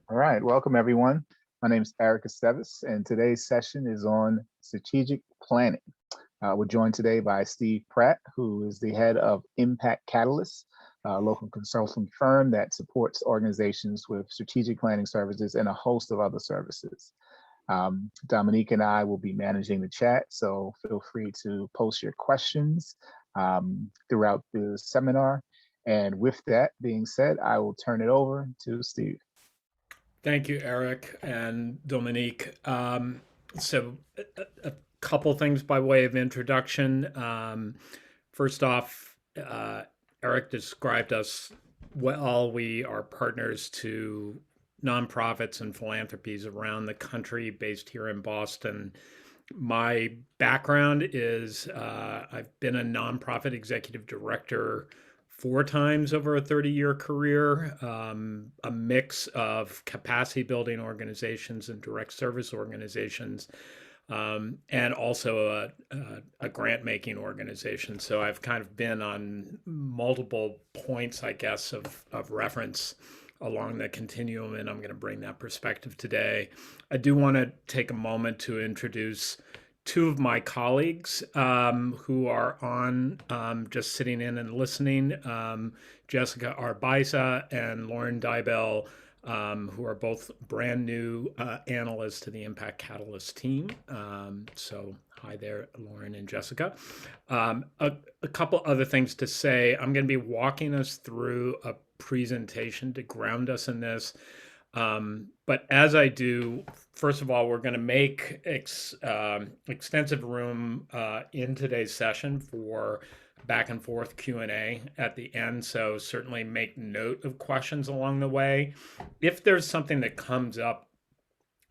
All right, welcome everyone. My name is Eric Esteves, and today's session is on strategic planning. We're joined today by Steve Pratt, who is the head of Impact Catalyst, a local consulting firm that supports organizations with strategic planning services and a host of other services. Dominique and I will be managing the chat, so feel free to post your questions throughout the seminar. And with that being said, I will turn it over to Steve. Thank you, Eric and Dominique. A couple things by way of introduction. First off, Eric described us well. We are partners to nonprofits and philanthropies around the country based here in Boston. My background is I've been a nonprofit executive director 4 times over a 30-year career, a mix of capacity building organizations and direct service organizations, and also a grant making organization. So I've kind of been on multiple points, I guess, of reference along the continuum, and I'm going to bring that perspective today. I do want to take a moment to introduce two of my colleagues who are on just sitting in and listening, Jessica Arbaiza and Lauren Dybel, who are both brand new analysts to the Impact Catalyst team. So hi there, Lauren and Jessica. A couple other things to say. I'm going to be walking us through a presentation to ground us in this. But as I do, first of all, we're going to make extensive room in today's session for back and forth Q&A at the end. So certainly make note of questions along the way. If there's something that comes up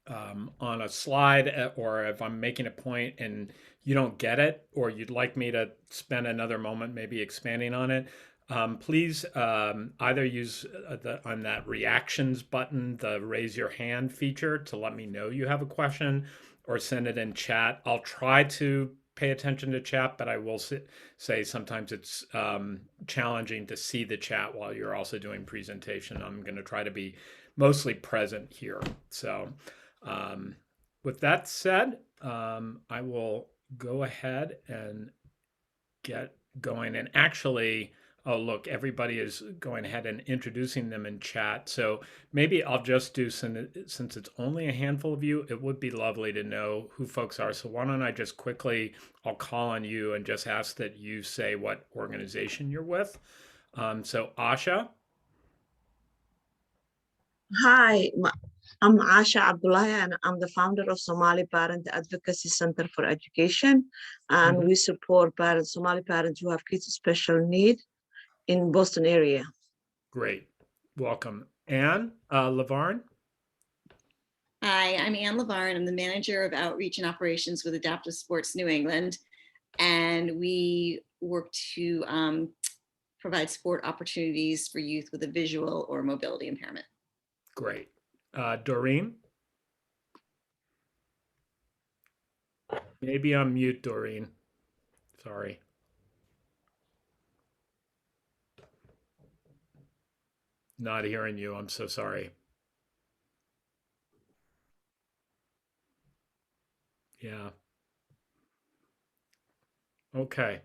on a slide, or if I'm making a point and you don't get it, or you'd like me to spend another moment maybe expanding on it, please either use on that reactions button, the raise your hand feature, to let me know you have a question, or send it in chat. I'll try to pay attention to chat, but I will say sometimes it's challenging to see the chat while you're also doing presentation. I'm going to try to be mostly present here. So with that said, I will go ahead and get going. And actually, oh, look, everybody is going ahead and introducing them in chat. So maybe I'll just do, since it's only a handful of you, it would be lovely to know who folks are. So why don't I just quickly, I'll call on you and just ask that you say what organization you're with. So Asha. Hi, I'm Asha Abdullahi, and I'm the founder of Somali Parent Advocacy Center for Education. And we support parents, Somali parents who have kids with special need in Boston area. Great. Welcome. Anne Lavarne. Hi, I'm Anne Lavarne. I'm the manager of outreach and operations with Adaptive Sports New England. And we work to provide sport opportunities for youth with a visual or mobility impairment. Great. Doreen? Maybe I'm mute, Doreen. Sorry. Not hearing you. I'm so sorry. Yeah. Okay.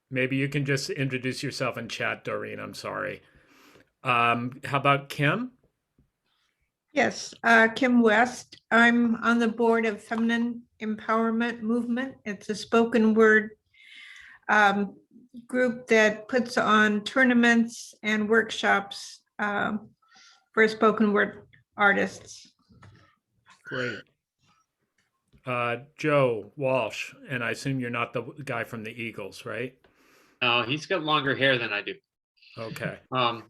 Maybe you can just introduce yourself in chat, Doreen. I'm sorry. How about Kim? Yes, Kim West. I'm on the board of Feminine Empowerment Movement. It's a spoken word group that puts on tournaments and workshops for spoken word artists. Great. Joe Walsh, and I assume you're not the guy from the Eagles, right? No, he's got longer hair than I do. Okay. I'm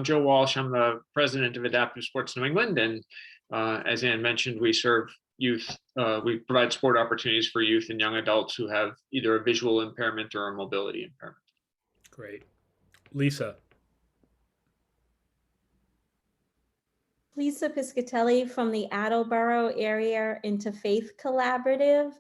Joe Walsh. I'm the president of Adaptive Sports New England, and as Ann mentioned, we serve youth. We provide sport opportunities for youth and young adults who have either a visual impairment or a mobility impairment. Great. Lisa. Lisa Piscatelli from the Attleboro Area Interfaith Collaborative.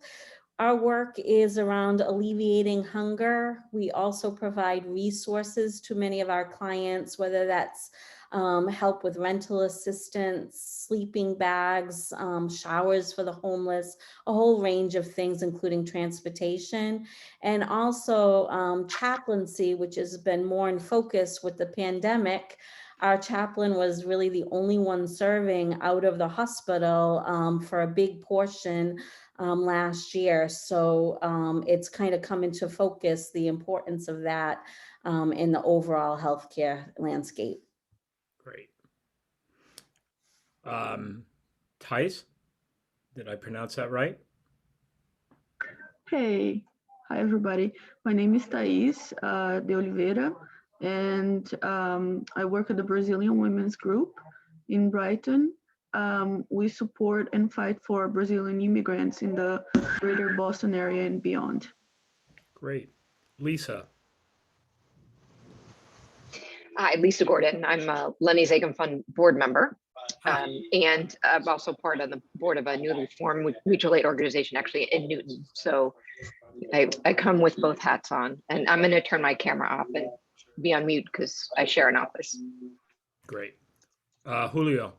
Our work is around alleviating hunger. We also provide resources to many of our clients, whether that's help with rental assistance, sleeping bags, showers for the homeless, a whole range of things, including transportation, and also chaplaincy, which has been more in focus with the pandemic. Our chaplain was really the only one serving out of the hospital for a big portion last year. So it's kind of come into focus, the importance of that in the overall healthcare landscape. Great. Thais, did I pronounce that right? Hey, hi everybody. My name is Thais de Oliveira, and I work at the Brazilian Women's Group in Brighton. We support and fight for Brazilian immigrants in the greater Boston area and beyond. Great. Lisa. Hi, Lisa Gordon. I'm a Lenny Zakim Fund board member. And I'm also part of the board of a newly formed mutual aid organization actually in Newton. So I come with both hats on, and I'm going to turn my camera off and be on mute because I share an office. Great. Julio.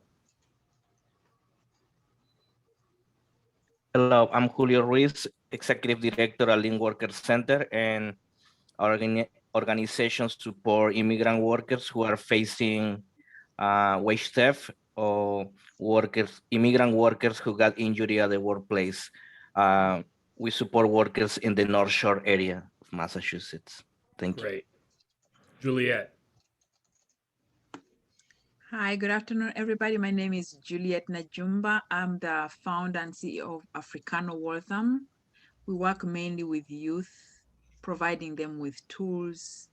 Hello, I'm Julio Ruiz, Executive Director at Lean Worker Center, and our organizations support immigrant workers who are facing wage theft or immigrant workers who got injured at the workplace. We support workers in the North Shore area of Massachusetts. Thank you. Great. Juliet. Hi, good afternoon, everybody. My name is Juliet Najumba. I'm the founder and CEO of Africano Waltham. We work mainly with youth, providing them with tools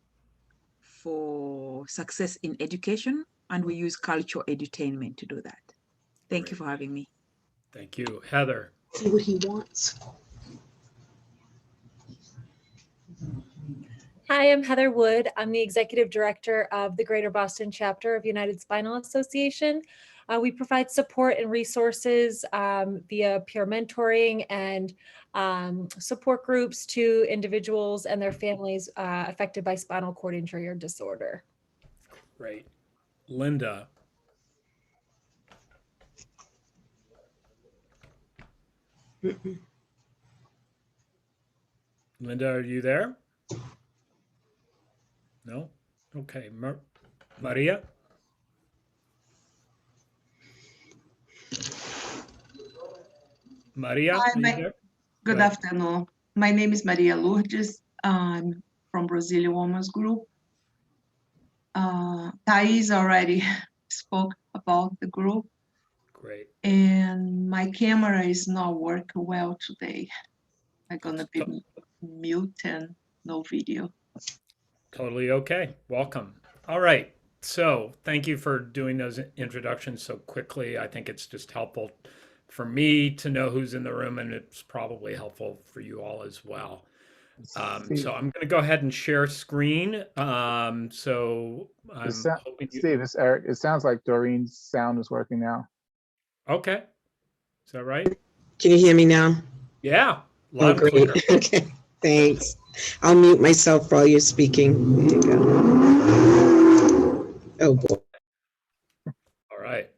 for success in education, and we use cultural edutainment to do that. Thank you for having me. Thank you. Heather. See what he wants. Hi, I'm Heather Wood. I'm the Executive Director of the Greater Boston Chapter of United Spinal Association. We provide support and resources via peer mentoring and support groups to individuals and their families affected by spinal cord injury or disorder. Great. Linda. Linda, are you there? No? Okay. Maria? Maria, Hi, good afternoon. My name is Maria Lourdes. I'm from Brazilian Women's Group. Thais already spoke about the group. Great. And my camera is not working well today. I'm gonna be mute and no video. Totally okay. Welcome. All right. So thank you for doing those introductions so quickly. I think it's just helpful for me to know who's in the room, and it's probably helpful for you all as well. So I'm going to go ahead and share screen. So I'm hoping Steve, it's Eric. It sounds like Doreen's sound is working now. Okay. Is that right? Can you hear me now? Yeah. Oh, great. Okay. Thanks. I'll mute myself while you're speaking. There you go. Oh boy. All right.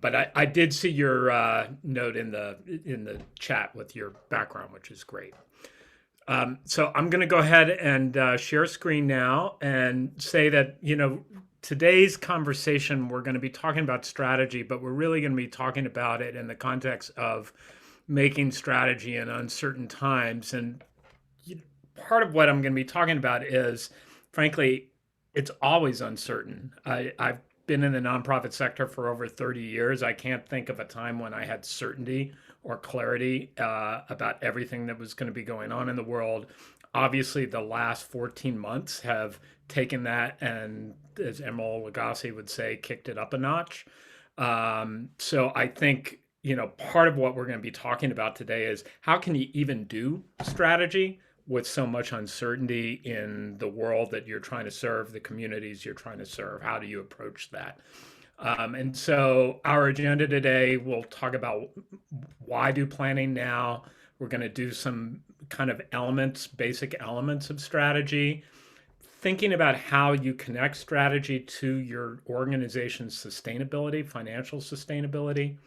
But I did see your note in the chat with your background, which is great. So I'm going to go ahead and share screen now and say that, today's conversation, we're going to be talking about strategy, but we're really going to be talking about it in the context of making strategy in uncertain times. And part of what I'm going to be talking about is, frankly, it's always uncertain. I've been in the nonprofit sector for over 30 years. I can't think of a time when I had certainty or clarity about everything that was going to be going on in the world. Obviously, the last 14 months have taken that and, as Emeril Lagasse would say, kicked it up a notch. So I think, part of what we're going to be talking about today is how can you even do strategy with so much uncertainty in the world that you're trying to serve, the communities you're trying to serve? How do you approach that? And so our agenda today, we'll talk about why do planning now. We're going to do some kind of basic elements of strategy, thinking about how you connect strategy to your organization's sustainability, financial sustainability,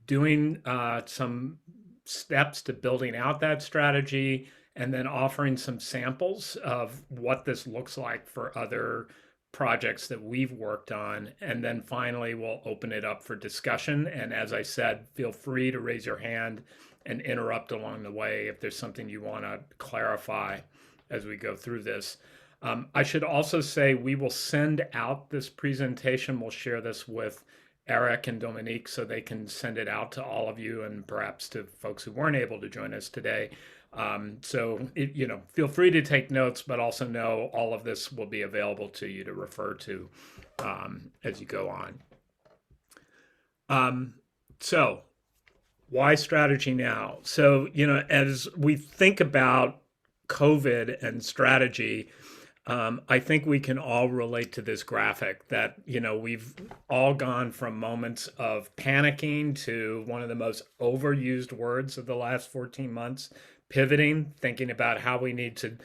doing some steps to building out that strategy, and then offering some samples of what this looks like for other projects that we've worked on. And then finally, we'll open it up for discussion. And as I said, feel free to raise your hand and interrupt along the way if there's something you want to clarify as we go through this. I should also say we will send out this presentation. We'll share this with Eric and Dominique so they can send it out to all of you and perhaps to folks who weren't able to join us today. Feel free to take notes, but also know all of this will be available to you to refer to as you go on. So why strategy now? So, as we think about COVID and strategy, I think we can all relate to this graphic that, we've all gone from moments of panicking to one of the most overused words of the last 14 months, pivoting, thinking about how we need to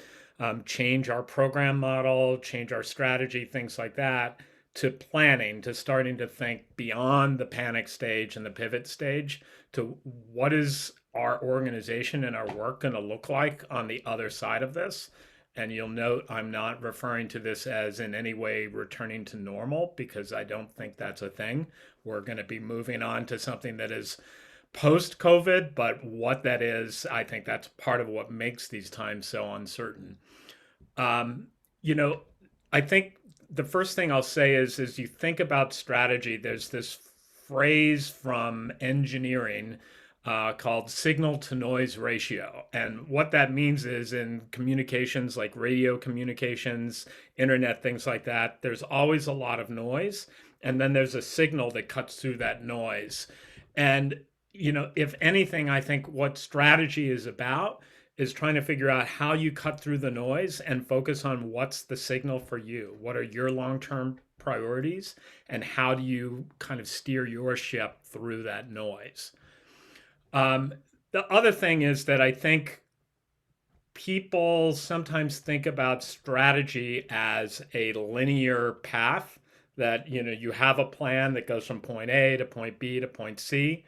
change our program model, change our strategy, things like that, to planning, to starting to think beyond the panic stage and the pivot stage to what is our organization and our work going to look like on the other side of this. And you'll note I'm not referring to this as in any way returning to normal, because I don't think that's a thing. We're going to be moving on to something that is post-COVID, but what that is, I think that's part of what makes these times so uncertain. I think the first thing I'll say is, as you think about strategy, there's this phrase from engineering called signal to noise ratio. And what that means is in communications like radio communications, internet, things like that, there's always a lot of noise. And then there's a signal that cuts through that noise. And, if anything, I think what strategy is about is trying to figure out how you cut through the noise and focus on what's the signal for you. What are your long-term priorities? And how do you kind of steer your ship through that noise? The other thing is that I think people sometimes think about strategy as a linear path, that, you have a plan that goes from point A to point B to point C.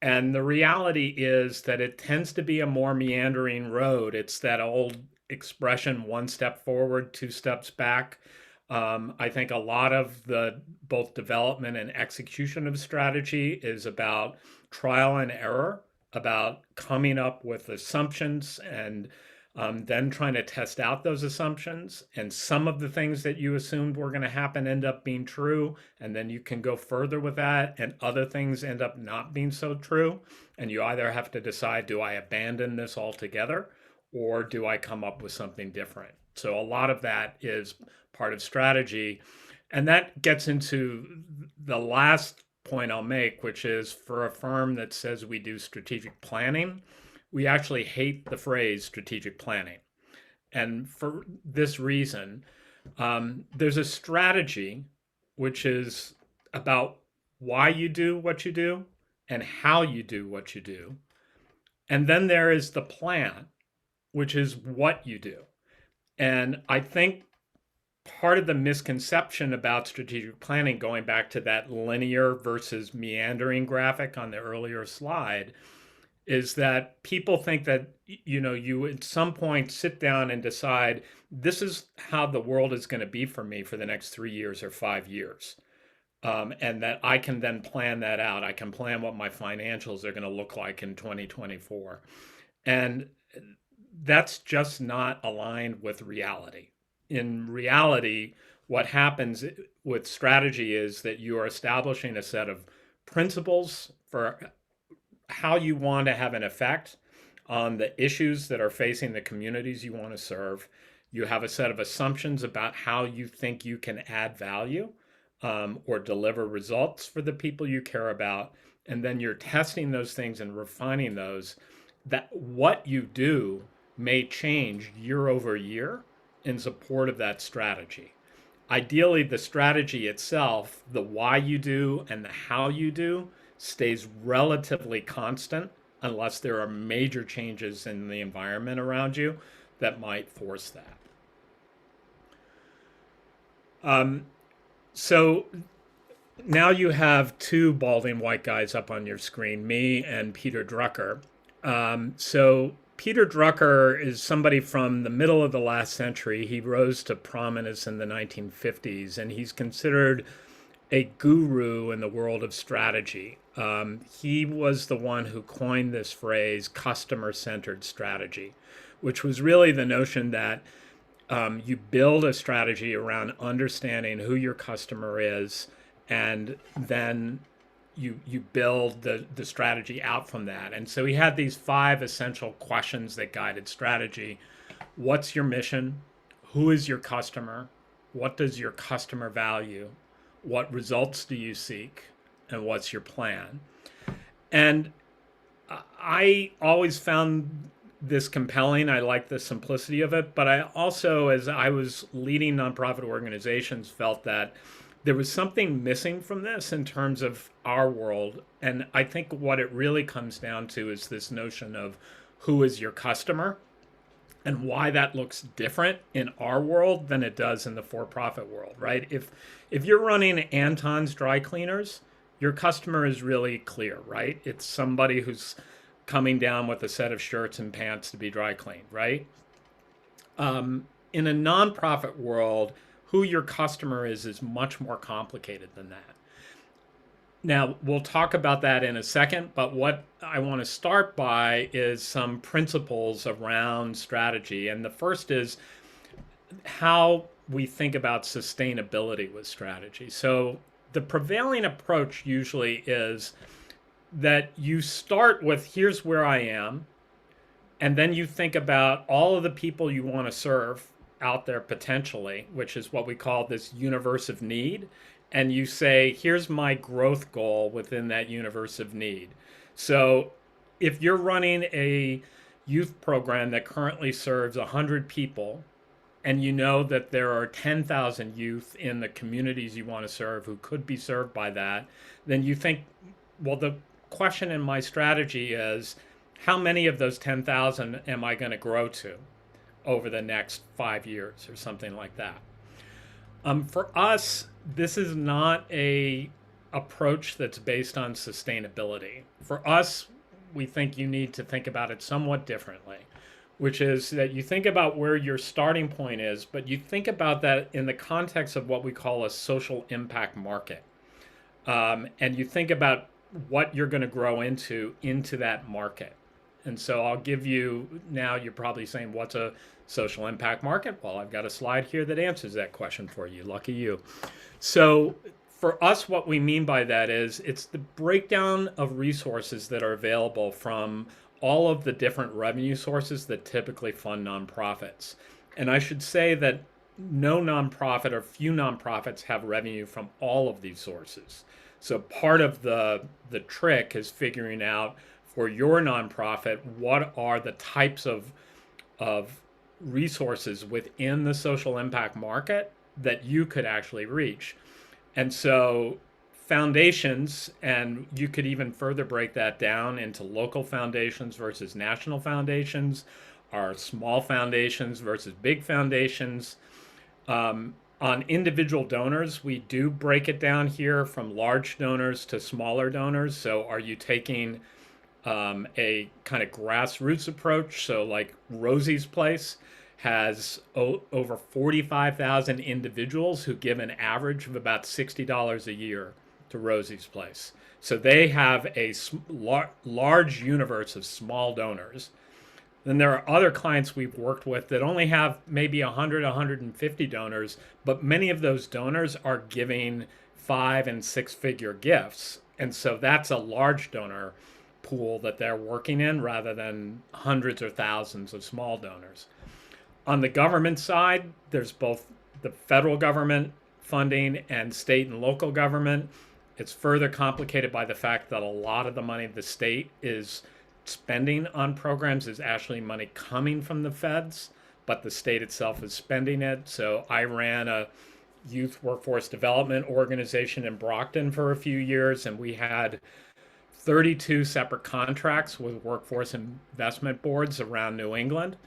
And the reality is that it tends to be a more meandering road. It's that old expression, one step forward, two steps back. I think a lot of the both development and execution of strategy is about trial and error, about coming up with assumptions and then trying to test out those assumptions. And some of the things that you assumed were going to happen end up being true. And then you can go further with that. And other things end up not being so true. And you either have to decide, do I abandon this altogether? Or do I come up with something different? So a lot of that is part of strategy. And that gets into the last point I'll make, which is for a firm that says we do strategic planning, we actually hate the phrase strategic planning. And for this reason, there's a strategy which is about why you do what you do and how you do what you do. And then there is the plan, which is what you do. And I think part of the misconception about strategic planning, going back to that linear versus meandering graphic on the earlier slide, is that people think that, you at some point sit down and decide, this is how the world is going to be for me for the next 3 years or 5 years. And that I can then plan that out. I can plan what my financials are going to look like in 2024. And that's just not aligned with reality. In reality, what happens with strategy is that you are establishing a set of principles for how you want to have an effect on the issues that are facing the communities you want to serve. You have a set of assumptions about how you think you can add value or deliver results for the people you care about. And then you're testing those things and refining those. That what you do may change year over year in support of that strategy. Ideally, the strategy itself, the why you do and the how you do, stays relatively constant unless there are major changes in the environment around you that might force that. So now you have two balding white guys up on your screen, me and Peter Drucker. So Peter Drucker is somebody from the middle of the last century. He rose to prominence in the 1950s, and he's considered a guru in the world of strategy. He was the one who coined this phrase, customer-centered strategy, which was really the notion that you build a strategy around understanding who your customer is, and then you build the strategy out from that. And so he had these 5 essential questions that guided strategy. What's your mission? Who is your customer? What does your customer value? What results do you seek? And what's your plan? And I always found this compelling. I like the simplicity of it, but I also, as I was leading nonprofit organizations, felt that there was something missing from this in terms of our world. And I think what it really comes down to is this notion of who is your customer and why that looks different in our world than it does in the for-profit world, right? If you're running Anton's Dry Cleaners, your customer is really clear, right? It's somebody who's coming down with a set of shirts and pants to be dry cleaned, right? In a nonprofit world, who your customer is much more complicated than that. Now, we'll talk about that in a second, but what I want to start by is some principles around strategy. And the first is how we think about sustainability with strategy. So the prevailing approach usually is that you start with, here's where I am, and then you think about all of the people you want to serve out there potentially, which is what we call this universe of need. And you say, here's my growth goal within that universe of need. So if you're running a youth program that currently serves 100 people, and you know that there are 10,000 youth in the communities you want to serve who could be served by that, then you think, well, the question in my strategy is, how many of those 10,000 am I going to grow to over the next 5 years or something like that? For us, this is not a approach that's based on sustainability. For us, we think you need to think about it somewhat differently, which is that you think about where your starting point is, but you think about that in the context of what we call a social impact market. And you think about what you're going to grow into that market. And so I'll give you, now you're probably saying, what's a social impact market? Well, I've got a slide here that answers that question for you. Lucky you. So for us, what we mean by that is it's the breakdown of resources that are available from all of the different revenue sources that typically fund nonprofits. And I should say that no nonprofit or few nonprofits have revenue from all of these sources. So part of the trick is figuring out for your nonprofit, what are the types of resources within the social impact market that you could actually reach. And so foundations, and you could even further break that down into local foundations versus national foundations, or small foundations versus big foundations. On individual donors, we do break it down here from large donors to smaller donors. So are you taking a kind of grassroots approach? So like Rosie's Place has over 45,000 individuals who give an average of about $60 a year to Rosie's Place. So they have a large universe of small donors. Then there are other clients we've worked with that only have maybe 100, 150 donors, but many of those donors are giving 5- and 6-figure gifts. And so that's a large donor pool that they're working in rather than hundreds or thousands of small donors. On the government side, there's both the federal government funding and state and local government. It's further complicated by the fact that a lot of the money the state is spending on programs is actually money coming from the feds, but the state itself is spending it. So I ran a youth workforce development organization in Brockton for a few years, and we had 32 separate contracts with workforce investment boards around New England.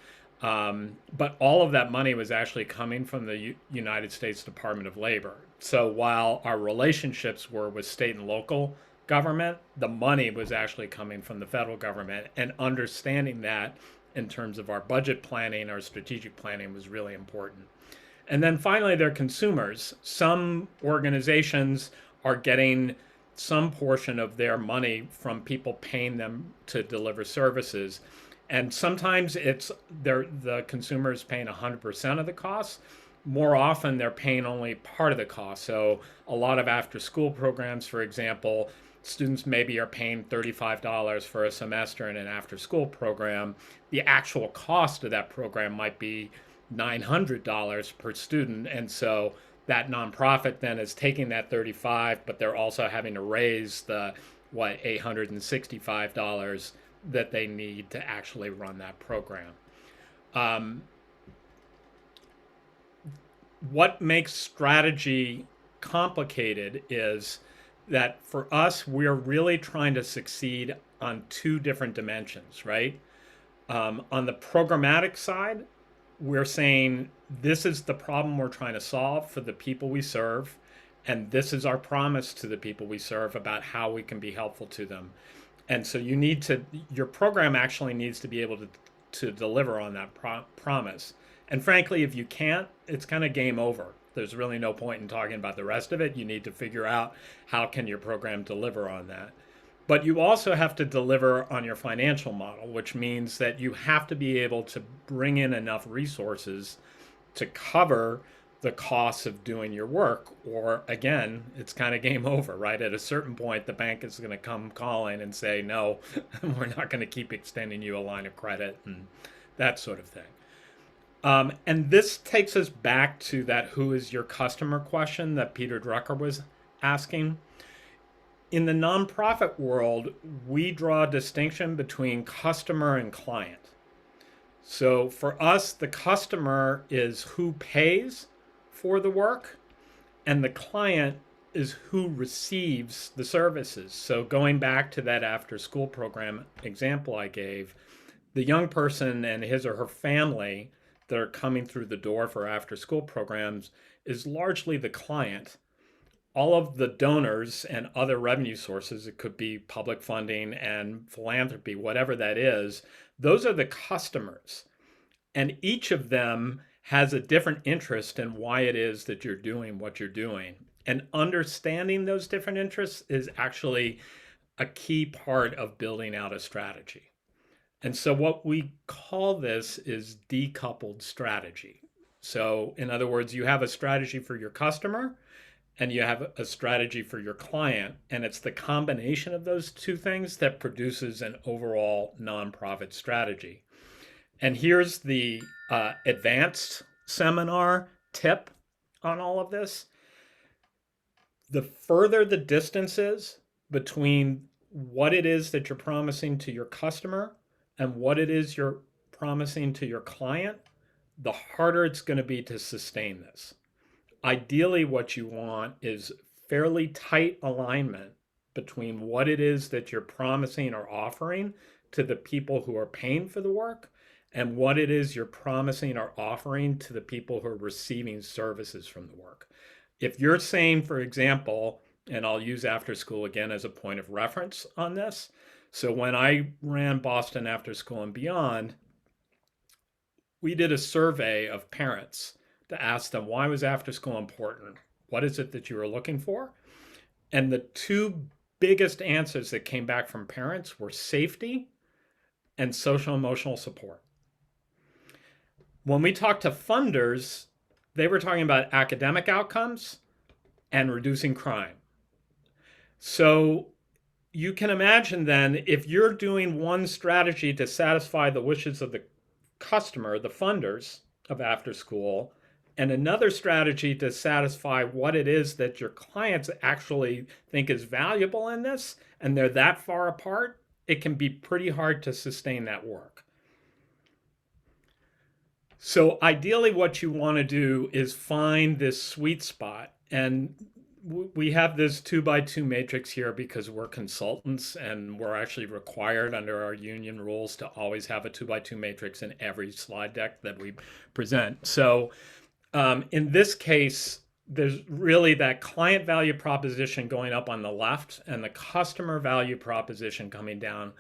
But all of that money was actually coming from the United States Department of Labor. So while our relationships were with state and local government, the money was actually coming from the federal government. And understanding that in terms of our budget planning, our strategic planning was really important. And then finally, they're consumers. Some organizations are getting some portion of their money from people paying them to deliver services. And sometimes it's the consumer is paying 100% of the costs. More often, they're paying only part of the cost. So a lot of after-school programs, for example, students maybe are paying $35 for a semester in an after-school program. The actual cost of that program might be $900 per student. And so that nonprofit then is taking that $35, but they're also having to raise the, $865 that they need to actually run that program. What makes strategy complicated is that for us, we're really trying to succeed on two different dimensions, right? On the programmatic side, we're saying this is the problem we're trying to solve for the people we serve, and this is our promise to the people we serve about how we can be helpful to them. And so your program actually needs to be able to deliver on that promise. And frankly, if you can't, it's kind of game over. There's really no point in talking about the rest of it. You need to figure out how can your program deliver on that. But you also have to deliver on your financial model, which means that you have to be able to bring in enough resources to cover the costs of doing your work, or again, it's kind of game over, right? At a certain point, the bank is going to come calling and say, no, we're not going to keep extending you a line of credit and that sort of thing. And this takes us back to that who is your customer question that Peter Drucker was asking. In the nonprofit world, we draw a distinction between customer and client. So for us, the customer is who pays for the work, and the client is who receives the services. So going back to that after-school program example I gave, the young person and his or her family that are coming through the door for after-school programs is largely the client. All of the donors and other revenue sources, it could be public funding and philanthropy, whatever that is, those are the customers. And each of them has a different interest in why it is that you're doing what you're doing. And understanding those different interests is actually a key part of building out a strategy. And so what we call this is decoupled strategy. So in other words, you have a strategy for your customer and you have a strategy for your client. And it's the combination of those two things that produces an overall nonprofit strategy. And here's the advanced seminar tip on all of this. The further the distance is between what it is that you're promising to your customer and what it is you're promising to your client, the harder it's going to be to sustain this. Ideally, what you want is fairly tight alignment between what it is that you're promising or offering to the people who are paying for the work and what it is you're promising or offering to the people who are receiving services from the work. If you're saying, for example, and I'll use after school again as a point of reference on this. So when I ran Boston After School and Beyond, we did a survey of parents to ask them, why was after school important? What is it that you were looking for? And the two biggest answers that came back from parents were safety and social emotional support. When we talked to funders, they were talking about academic outcomes and reducing crime. So you can imagine then, if you're doing one strategy to satisfy the wishes of the customer, the funders of after school, and another strategy to satisfy what it is that your clients actually think is valuable in this, and they're that far apart, it can be pretty hard to sustain that work. So ideally what you want to do is find this sweet spot. And we have this 2x2 matrix here because we're consultants and we're actually required under our union rules to always have a 2x2 matrix in every slide deck that we present. So in this case, there's really that client value proposition going up on the left and the customer value proposition coming down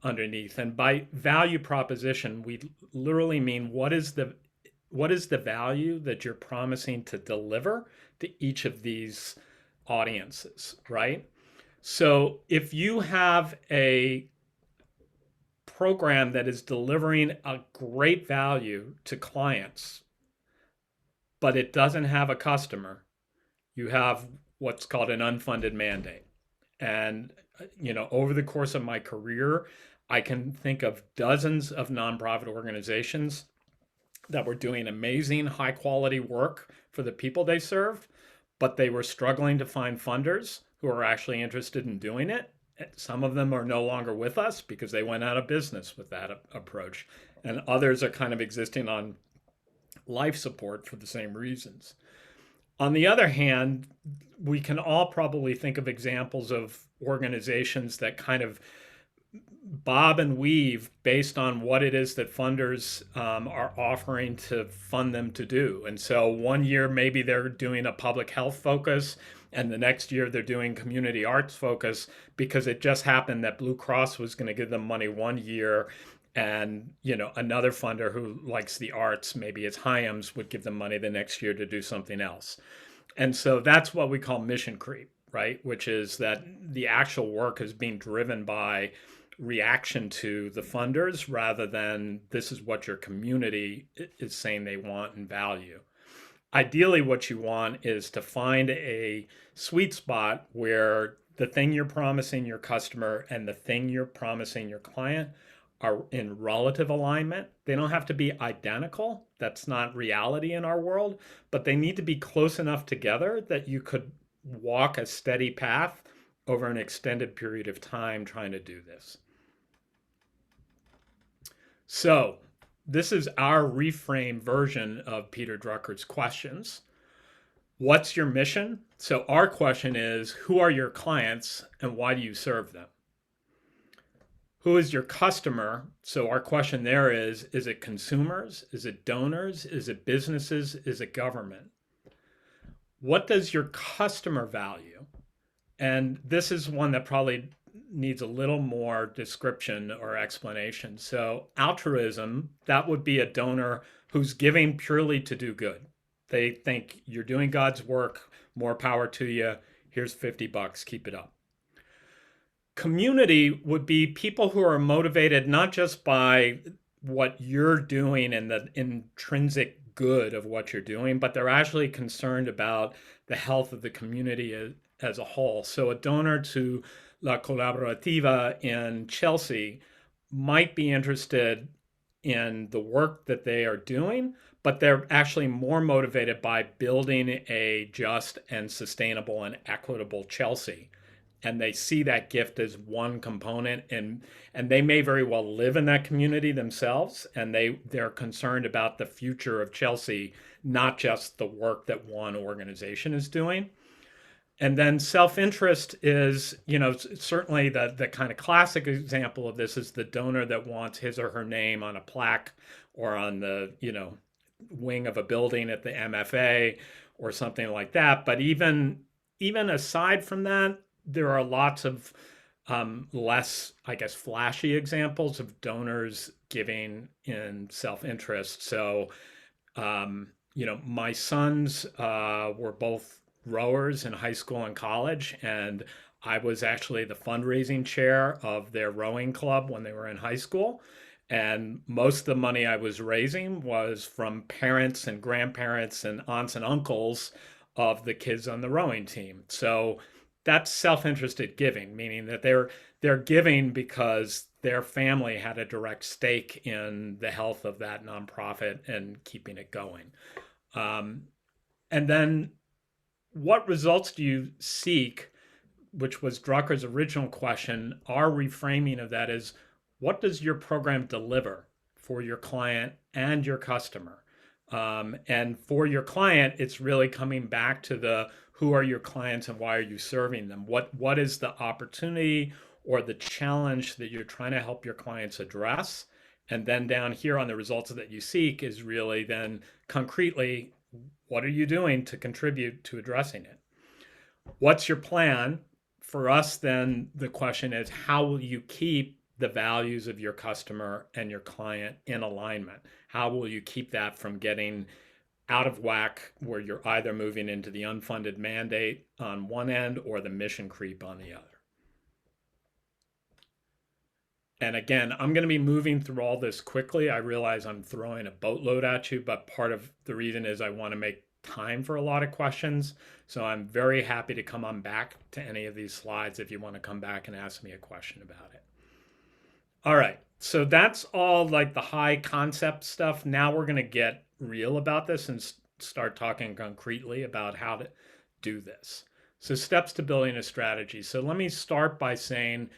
underneath. And by value proposition, we literally mean what is the value that you're promising to deliver to each of these audiences, right? So if you have a program that is delivering a great value to clients, but it doesn't have a customer, you have what's called an unfunded mandate. And, over the course of my career, I can think of dozens of nonprofit organizations that were doing amazing, high quality work for the people they serve, but they were struggling to find funders who are actually interested in doing it. Some of them are no longer with us because they went out of business with that approach. And others are kind of existing on life support for the same reasons. On the other hand, we can all probably think of examples of organizations that kind of bob and weave based on what it is that funders are offering to fund them to do. And so one year, maybe they're doing a public health focus, and the next year they're doing community arts focus because it just happened that Blue Cross was going to give them money one year, and another funder who likes the arts, maybe it's Hyams, would give them money the next year to do something else. And so that's what we call mission creep, right? Which is that the actual work is being driven by reaction to the funders rather than this is what your community is saying they want and value. Ideally, what you want is to find a sweet spot where the thing you're promising your customer and the thing you're promising your client are in relative alignment. They don't have to be identical. That's not reality in our world, but they need to be close enough together that you could walk a steady path over an extended period of time trying to do this. So this is our reframe version of Peter Drucker's questions. What's your mission? So our question is, who are your clients and why do you serve them? Who is your customer? So our question there is it consumers? Is it donors? Is it businesses? Is it government? What does your customer value? And this is one that probably needs a little more description or explanation. So altruism, that would be a donor who's giving purely to do good. They think you're doing God's work, more power to you. Here's $50, keep it up. Community would be people who are motivated not just by what you're doing and the intrinsic good of what you're doing, but they're actually concerned about the health of the community as a whole. So a donor to La Colaborativa in Chelsea might be interested in the work that they are doing, but they're actually more motivated by building a just and sustainable and equitable Chelsea. And they see that gift as one component, and they may very well live in that community themselves, and they're concerned about the future of Chelsea, not just the work that one organization is doing. And then self-interest is, certainly the kind of classic example of this is the donor that wants his or her name on a plaque or on the, wing of a building at the MFA or something like that. But even aside from that, there are lots of less, I guess, flashy examples of donors giving in self-interest. So, my sons were both rowers in high school and college, and I was actually the fundraising chair of their rowing club when they were in high school. And most of the money I was raising was from parents and grandparents and aunts and uncles of the kids on the rowing team. So that's self-interested giving, meaning that they're giving because their family had a direct stake in the health of that nonprofit and keeping it going. And then what results do you seek, which was Drucker's original question. Our reframing of that is, what does your program deliver for your client and your customer? And for your client, it's really coming back to the who are your clients and why are you serving them? What is the opportunity or the challenge that you're trying to help your clients address? And then down here on the results that you seek is really then concretely, what are you doing to contribute to addressing it? What's your plan? For us, then the question is, how will you keep the values of your customer and your client in alignment? How will you keep that from getting out of whack where you're either moving into the unfunded mandate on one end or the mission creep on the other? And again, I'm going to be moving through all this quickly. I realize I'm throwing a boatload at you, but part of the reason is I want to make time for a lot of questions. So I'm very happy to come on back to any of these slides if you want to come back and ask me a question about it. All right, so that's all like the high concept stuff. Now we're going to get real about this and start talking concretely about how to do this. So steps to building a strategy. So let me start by saying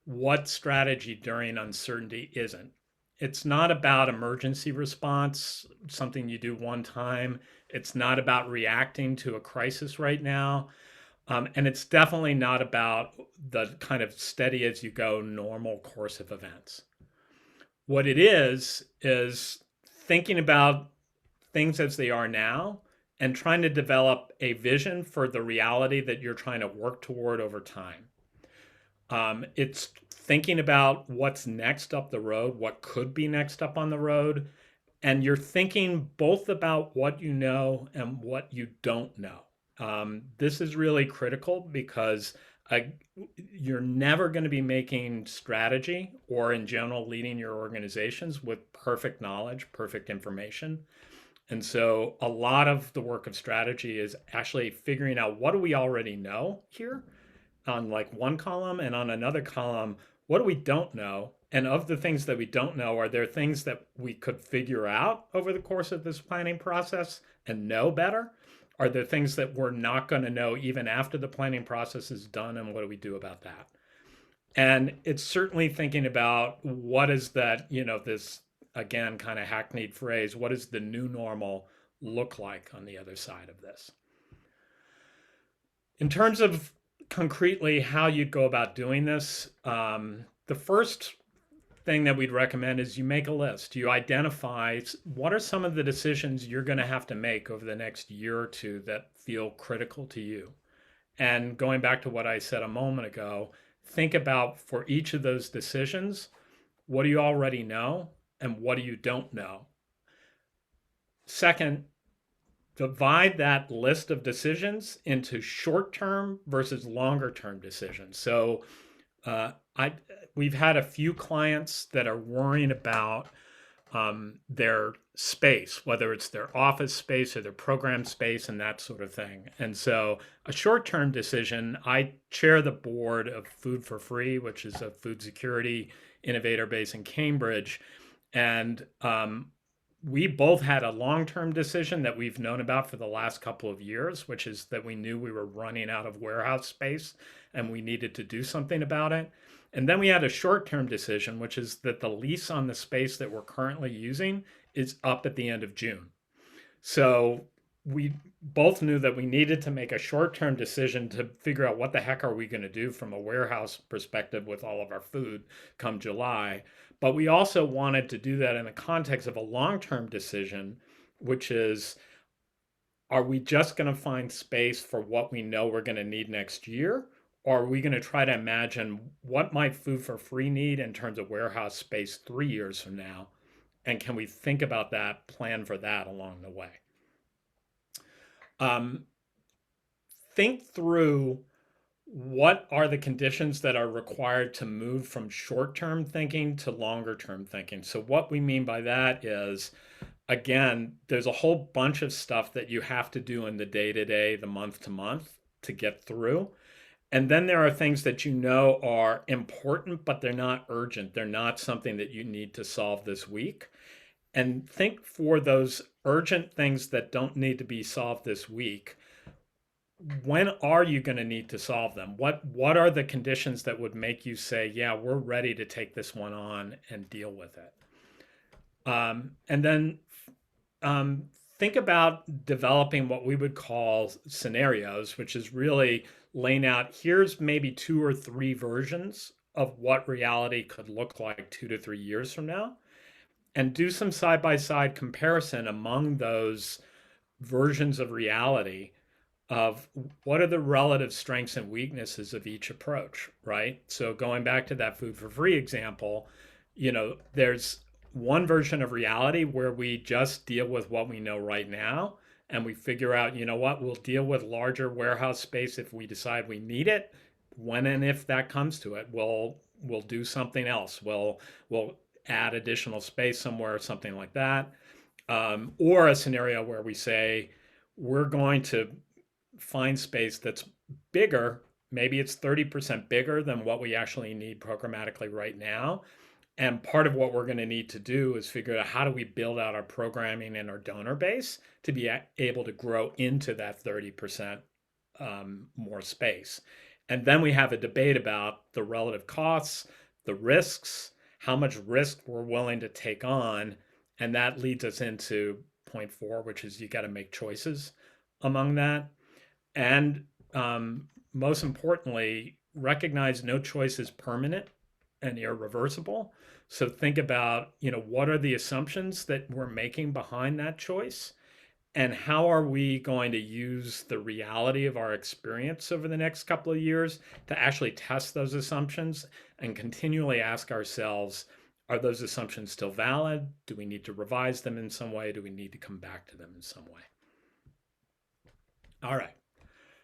what strategy during uncertainty isn't. It's not about emergency response, something you do one time. It's not about reacting to a crisis right now. And it's definitely not about the kind of steady as you go normal course of events. What it is thinking about things as they are now and trying to develop a vision for the reality that you're trying to work toward over time. It's thinking about what's next up the road, what could be next up on the road, and you're thinking both about what you know and what you don't know. This is really critical because you're never going to be making strategy or in general leading your organizations with perfect knowledge, perfect information. And so a lot of the work of strategy is actually figuring out what do we already know here on like one column, and on another column, what do we don't know? And of the things that we don't know, are there things that we could figure out over the course of this planning process and know better? Are there things that we're not going to know even after the planning process is done, and what do we do about that? And it's certainly thinking about what is that, this, again, kind of hackneyed phrase, what does the new normal look like on the other side of this? In terms of concretely how you go about doing this, the first thing that we'd recommend is you make a list. You identify what are some of the decisions you're going to have to make over the next year or two that feel critical to you. And going back to what I said a moment ago, think about for each of those decisions, what do you already know and what do you don't know? Second, divide that list of decisions into short-term versus longer-term decisions. So we've had a few clients that are worrying about their space, whether it's their office space or their program space and that sort of thing. And so a short-term decision, I chair the board of Food for Free, which is a food security innovator based in Cambridge. And we both had a long-term decision that we've known about for the last couple of years, which is that we knew we were running out of warehouse space and we needed to do something about it. And then we had a short-term decision, which is that the lease on the space that we're currently using is up at the end of June. So we both knew that we needed to make a short-term decision to figure out what the heck are we going to do from a warehouse perspective with all of our food come July. But we also wanted to do that in the context of a long-term decision, which is, are we just going to find space for what we know we're going to need next year? Or are we going to try to imagine what might Food for Free need in terms of warehouse space 3 years from now? And can we think about that, plan for that along the way? Think through what are the conditions that are required to move from short-term thinking to longer-term thinking. So what we mean by that is, again, there's a whole bunch of stuff that you have to do in the day-to-day, the month-to-month to get through. And then there are things that you know are important, but they're not urgent. They're not something that you need to solve this week. And think for those urgent things that don't need to be solved this week, when are you going to need to solve them? What are the conditions that would make you say, yeah, we're ready to take this one on and deal with it? And then think about developing what we would call scenarios, which is really laying out, here's maybe 2 or 3 versions of what reality could look like 2 to 3 years from now, and do some side-by-side comparison among those versions of reality of what are the relative strengths and weaknesses of each approach, right? So going back to that food for free example, there's one version of reality where we just deal with what we know right now, and we figure out, what, we'll deal with larger warehouse space if we decide we need it. When and if that comes to it, we'll do something else. We'll add additional space somewhere or something like that. Or a scenario where we say, we're going to find space that's bigger. Maybe it's 30% bigger than what we actually need programmatically right now. And part of what we're going to need to do is figure out, how do we build out our programming and our donor base to be able to grow into that 30% more space. And then we have a debate about the relative costs, the risks, how much risk we're willing to take on. And that leads us into point 4, which is you got to make choices among that. And most importantly, recognize no choice is permanent and irreversible. So think about, what are the assumptions that we're making behind that choice? And how are we going to use the reality of our experience over the next couple of years to actually test those assumptions and continually ask ourselves, are those assumptions still valid? Do we need to revise them in some way? Do we need to come back to them in some way? All right.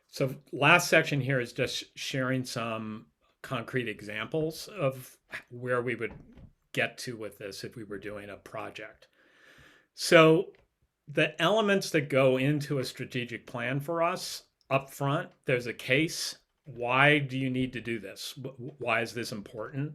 So last section here is just sharing some concrete examples of where we would get to with this if we were doing a project. So the elements that go into a strategic plan for us up front, there's a case. Why do you need to do this? Why is this important?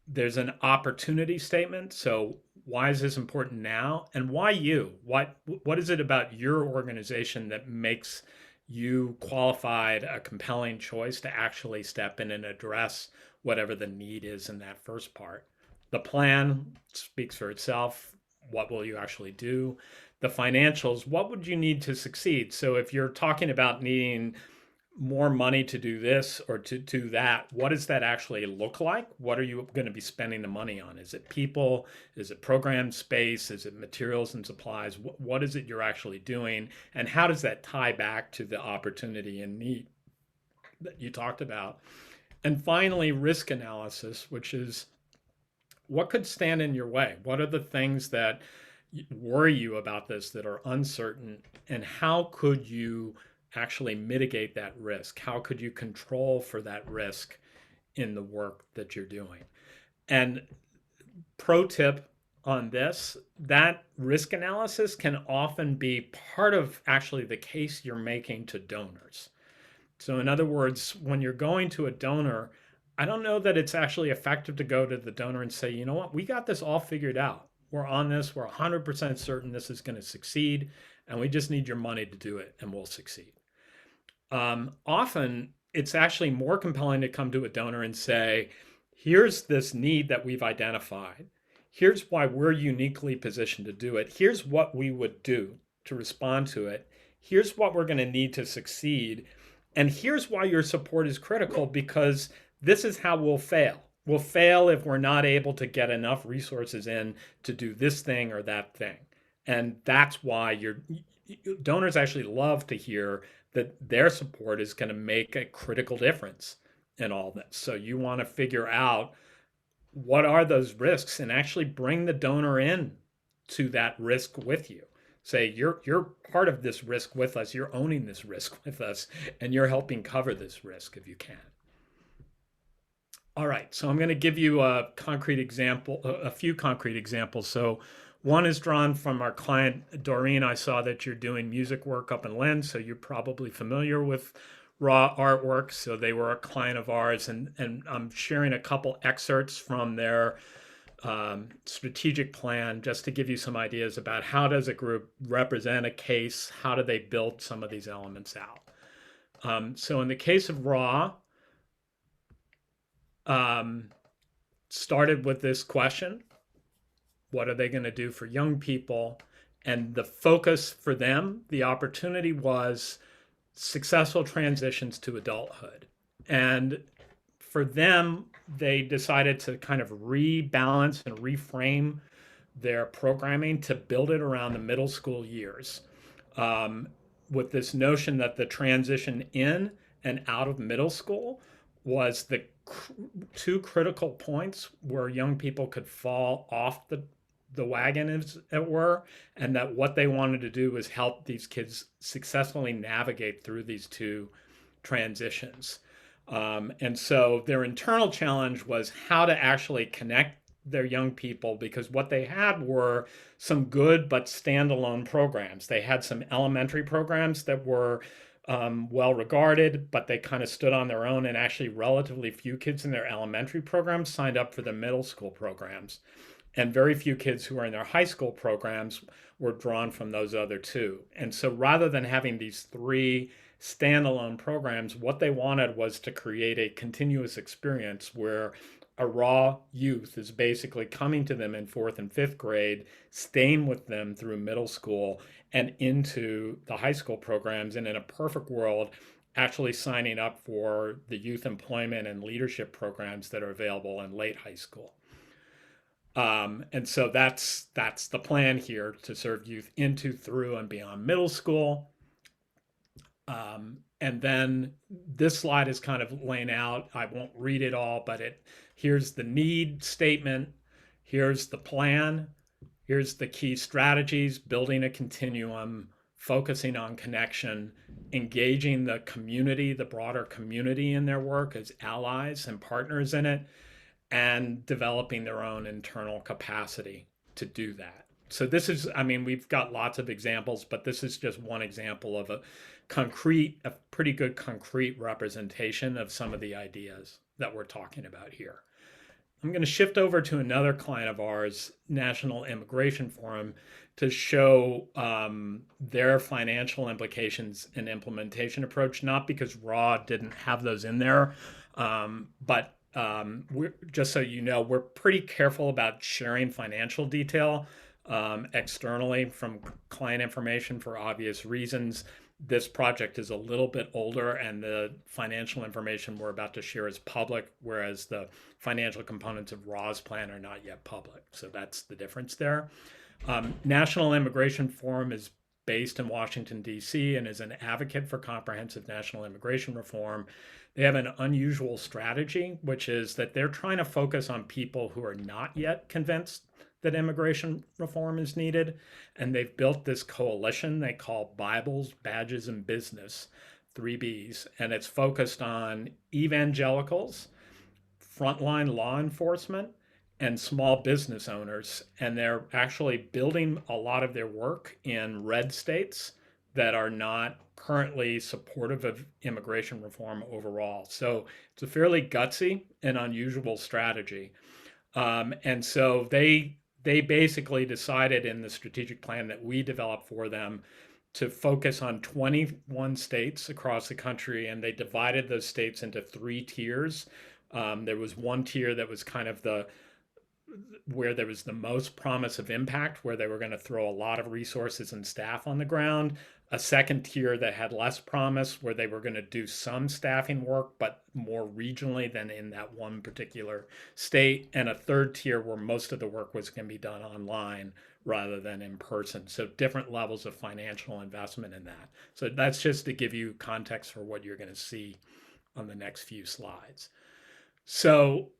There's an opportunity statement. So why is this important now? And why you? What is it about your organization that makes you qualified a compelling choice to actually step in and address whatever the need is in that first part? The plan speaks for itself. What will you actually do? The financials, what would you need to succeed? So if you're talking about needing more money to do this or to do that, what does that actually look like? What are you going to be spending the money on? Is it people? Is it program space? Is it materials and supplies? What is it you're actually doing? And how does that tie back to the opportunity and need that you talked about? And finally, risk analysis, which is what could stand in your way? What are the things that worry you about this that are uncertain? And how could you actually mitigate that risk? How could you control for that risk in the work that you're doing? And pro tip on this, that risk analysis can often be part of actually the case you're making to donors. So in other words, when you're going to a donor, I don't know that it's actually effective to go to the donor and say, you know what, we got this all figured out. We're on this. We're 100% certain this is going to succeed, and we just need your money to do it, and we'll succeed. Often, it's actually more compelling to come to a donor and say, here's this need that we've identified. Here's why we're uniquely positioned to do it. Here's what we would do to respond to it. Here's what we're going to need to succeed. And here's why your support is critical, because this is how we'll fail. We'll fail if we're not able to get enough resources in to do this thing or that thing. And that's why your donors actually love to hear that their support is going to make a critical difference in all this. So you want to figure out what are those risks and actually bring the donor in to that risk with you. Say, you're part of this risk with us, you're owning this risk with us, and you're helping cover this risk if you can. All right, so I'm going to give you a concrete example, a few concrete examples. So one is drawn from our client, Doreen. I saw that you're doing music work up in Lens, so you're probably familiar with Raw Artwork. So they were a client of ours, and I'm sharing a couple excerpts from their strategic plan just to give you some ideas about how does a group represent a case, how do they build some of these elements out. So in the case of Raw, started with this question: what are they going to do for young people? And the focus for them, the opportunity was successful transitions to adulthood. And for them, they decided to kind of rebalance and reframe their programming to build it around the middle school years, with this notion that the transition in and out of middle school was the two critical points where young people could fall off the wagon, as it were, and that what they wanted to do was help these kids successfully navigate through these two transitions. And so their internal challenge was how to actually connect their young people, because what they had were some good but standalone programs. They had some elementary programs that were well regarded, but they kind of stood on their own, and actually relatively few kids in their elementary programs signed up for the middle school programs. And very few kids who are in their high school programs were drawn from those other two. And so rather than having these three standalone programs, what they wanted was to create a continuous experience where a raw youth is basically coming to them in 4th and 5th grade, staying with them through middle school and into the high school programs, and in a perfect world, actually signing up for the youth employment and leadership programs that are available in late high school. And so that's the plan here, to serve youth into, through, and beyond middle school. And then this slide is kind of laying out, I won't read it all, but here's the need statement, here's the plan, here's the key strategies: building a continuum, focusing on connection, engaging the community, the broader community in their work as allies and partners in it, and developing their own internal capacity to do that. So this is, I mean, we've got lots of examples, but this is just one example of a pretty good concrete representation of some of the ideas that we're talking about here. I'm going to shift over to another client of ours, National Immigration Forum, to show their financial implications and implementation approach, not because RAW didn't have those in there, but just so you know, we're pretty careful about sharing financial detail externally from client information for obvious reasons. This project is a little bit older, and the financial information we're about to share is public, whereas the financial components of RAW's plan are not yet public. So that's the difference there. National Immigration Forum is based in Washington, D.C., and is an advocate for comprehensive national immigration reform. They have an unusual strategy, which is that they're trying to focus on people who are not yet convinced that immigration reform is needed. And they've built this coalition they call Bibles, Badges, and Business, 3Bs. And it's focused on evangelicals, frontline law enforcement, and small business owners. And they're actually building a lot of their work in red states that are not currently supportive of immigration reform overall. So it's a fairly gutsy and unusual strategy. And so they basically decided in the strategic plan that we developed for them to focus on 21 states across the country, and they divided those states into 3 tiers. There was one tier that was kind of where there was the most promise of impact, where they were going to throw a lot of resources and staff on the ground. A second tier that had less promise, where they were going to do some staffing work, but more regionally than in that one particular state. And a third tier where most of the work was going to be done online rather than in person. So different levels of financial investment in that. So that's just to give you context for what you're going to see on the next few slides. So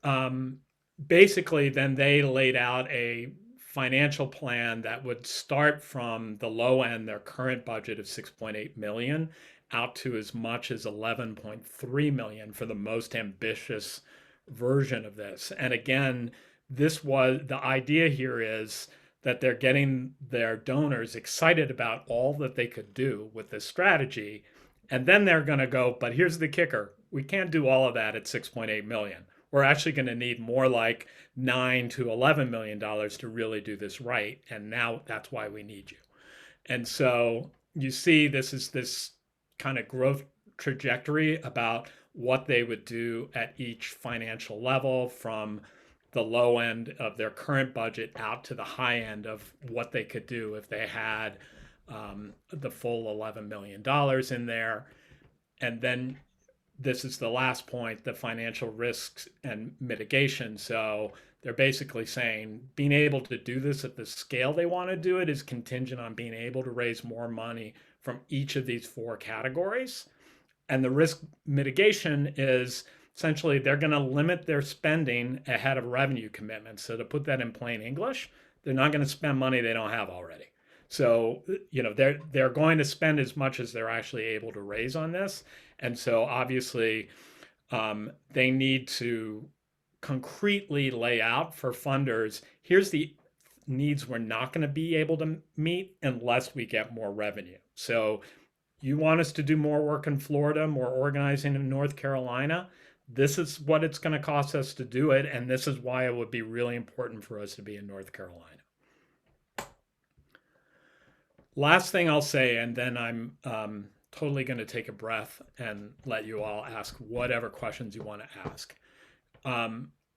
basically, then they laid out a financial plan that would start from the low end, their current budget of 6.8 million, out to as much as 11.3 million for the most ambitious version of this. And again, the idea here is that they're getting their donors excited about all that they could do with this strategy. And then they're going to go, but here's the kicker: we can't do all of that at 6.8 million. We're actually going to need more like $9 to $11 million to really do this right. And now that's why we need you. And so you see, this is this kind of growth trajectory about what they would do at each financial level, from the low end of their current budget out to the high end of what they could do if they had the full $11 million in there. And then this is the last point, the financial risks and mitigation. So they're basically saying being able to do this at the scale they want to do it is contingent on being able to raise more money from each of these 4 categories. And the risk mitigation is essentially they're going to limit their spending ahead of revenue commitments. So to put that in plain English, they're not going to spend money they don't have already. So, you know, they're going to spend as much as they're actually able to raise on this. And so obviously they need to concretely lay out for funders, here's the needs we're not going to be able to meet unless we get more revenue. So you want us to do more work in Florida, more organizing in North Carolina. This is what it's going to cost us to do it. And this is why it would be really important for us to be in North Carolina. Last thing I'll say, and then I'm totally going to take a breath and let you all ask whatever questions you want to ask.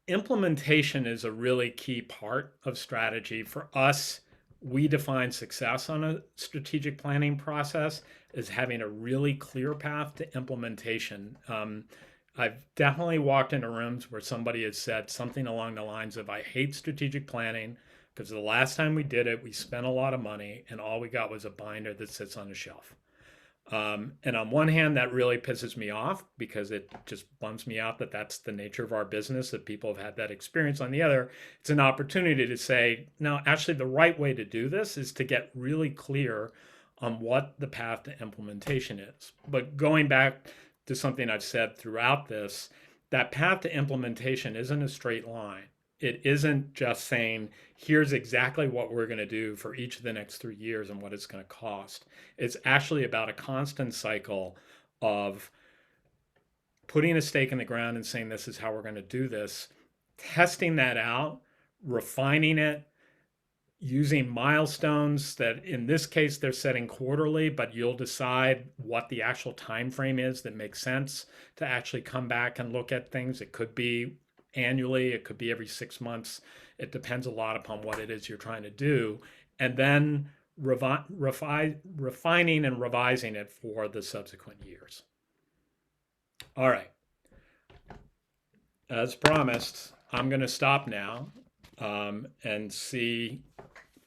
Implementation is a really key part of strategy. For us, we define success on a strategic planning process as having a really clear path to implementation. I've definitely walked into rooms where somebody has said something along the lines of, I hate strategic planning because the last time we did it, we spent a lot of money and all we got was a binder that sits on a shelf. And on one hand, that really pisses me off because it just bums me out that that's the nature of our business, that people have had that experience. On the other, it's an opportunity to say, no, actually the right way to do this is to get really clear on what the path to implementation is. But going back to something I've said throughout this, that path to implementation isn't a straight line. It isn't just saying, here's exactly what we're going to do for each of the next 3 years and what it's going to cost. It's actually about a constant cycle of putting a stake in the ground and saying, this is how we're going to do this, testing that out, refining it, using milestones that in this case, they're setting quarterly, but you'll decide what the actual time frame is that makes sense to actually come back and look at things. It could be annually, it could be every 6 months. It depends a lot upon what it is you're trying to do. And then refining and revising it for the subsequent years. All right. As promised, I'm going to stop now and see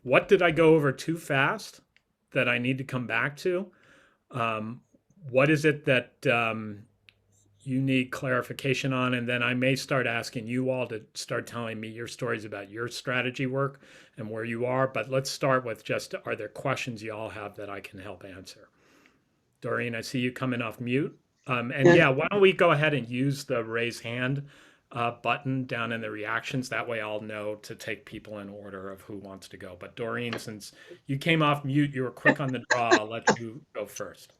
what did I go over too fast that I need to come back to? What is it that you need clarification on? And then I may start asking you all to start telling me your stories about your strategy work and where you are. But let's start with just, are there questions you all have that I can help answer? Doreen, I see you coming off mute. And yeah, why don't we go ahead and use the raise hand button down in the reactions. That way I'll know to take people in order of who wants to go. But Doreen, since you came off mute, you were quick on the draw, I'll let you go first.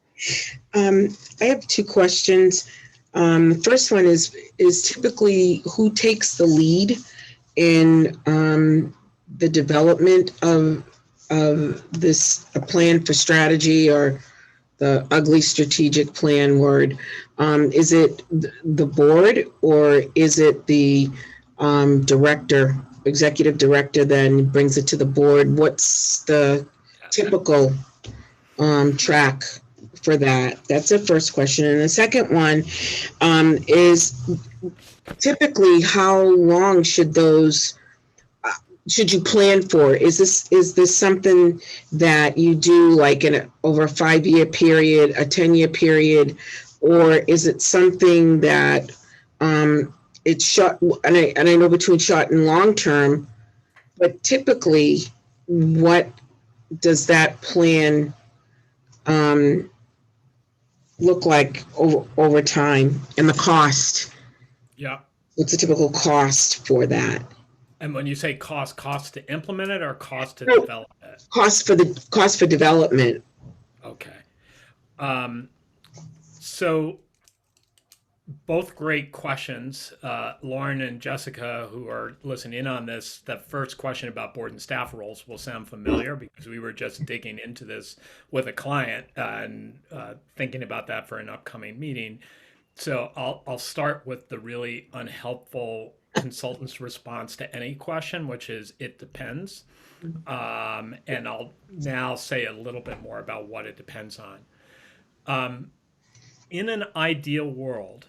I have 2 questions. The first one is typically who takes the lead in the development of this a plan for strategy, or the ugly strategic plan word. Is it the board, or is it the executive director then brings it to the board? What's the typical track for that? That's the first question. And the second one is typically how long should you plan for? Is this something that you do like over a 5-year period, a 10-year period, or is it something that it's short? And I know between short and long term, but typically, what does that plan look like over time, and the cost? Yeah. What's the typical cost for that? And when you say cost to implement it or cost to develop it? Cost for development. Okay. So both great questions. Lauren and Jessica, who are listening in on this, that first question about board and staff roles will sound familiar because we were just digging into this with a client and thinking about that for an upcoming meeting. So I'll start with the really unhelpful consultant's response to any question, which is it depends. And I'll now say a little bit more about what it depends on. In an ideal world,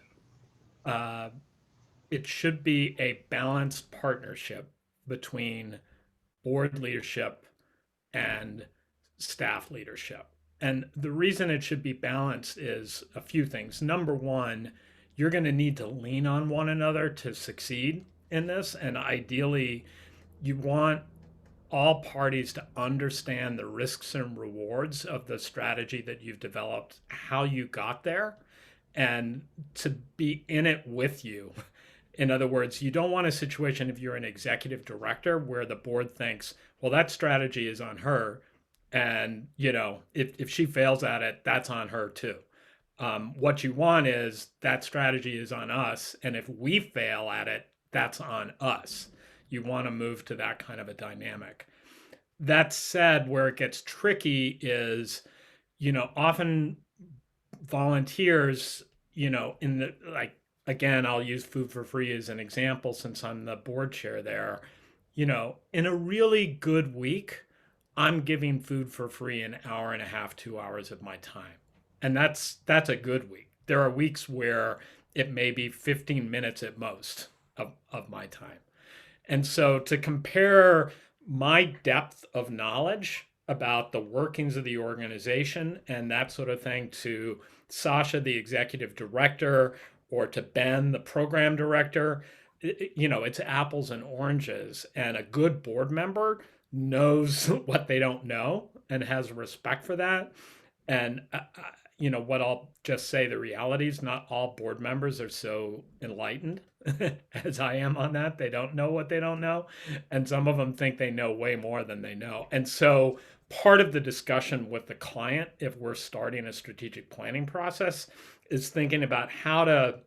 it should be a balanced partnership between board leadership and staff leadership. And the reason it should be balanced is a few things. Number one, you're going to need to lean on one another to succeed in this. And ideally, you want all parties to understand the risks and rewards of the strategy that you've developed, how you got there, and to be in it with you. In other words, you don't want a situation if you're an executive director where the board thinks, well, that strategy is on her. And, if she fails at it, that's on her too. What you want is that strategy is on us. And if we fail at it, that's on us. You want to move to that kind of a dynamic. That said, where it gets tricky is, often volunteers, in the, again, I'll use Food for Free as an example since I'm the board chair there. In a really good week, I'm giving food for free an hour and a half, 2 hours of my time. And that's a good week. There are weeks where it may be 15 minutes at most of my time. And so to compare my depth of knowledge about the workings of the organization and that sort of thing to Sasha, the executive director, or to Ben, the program director, it's apples and oranges. And a good board member knows what they don't know and has respect for that. And, what I'll just say, the reality is not all board members are so enlightened as I am on that. They don't know what they don't know. And some of them think they know way more than they know. And so part of the discussion with the client, if we're starting a strategic planning process, is thinking about how to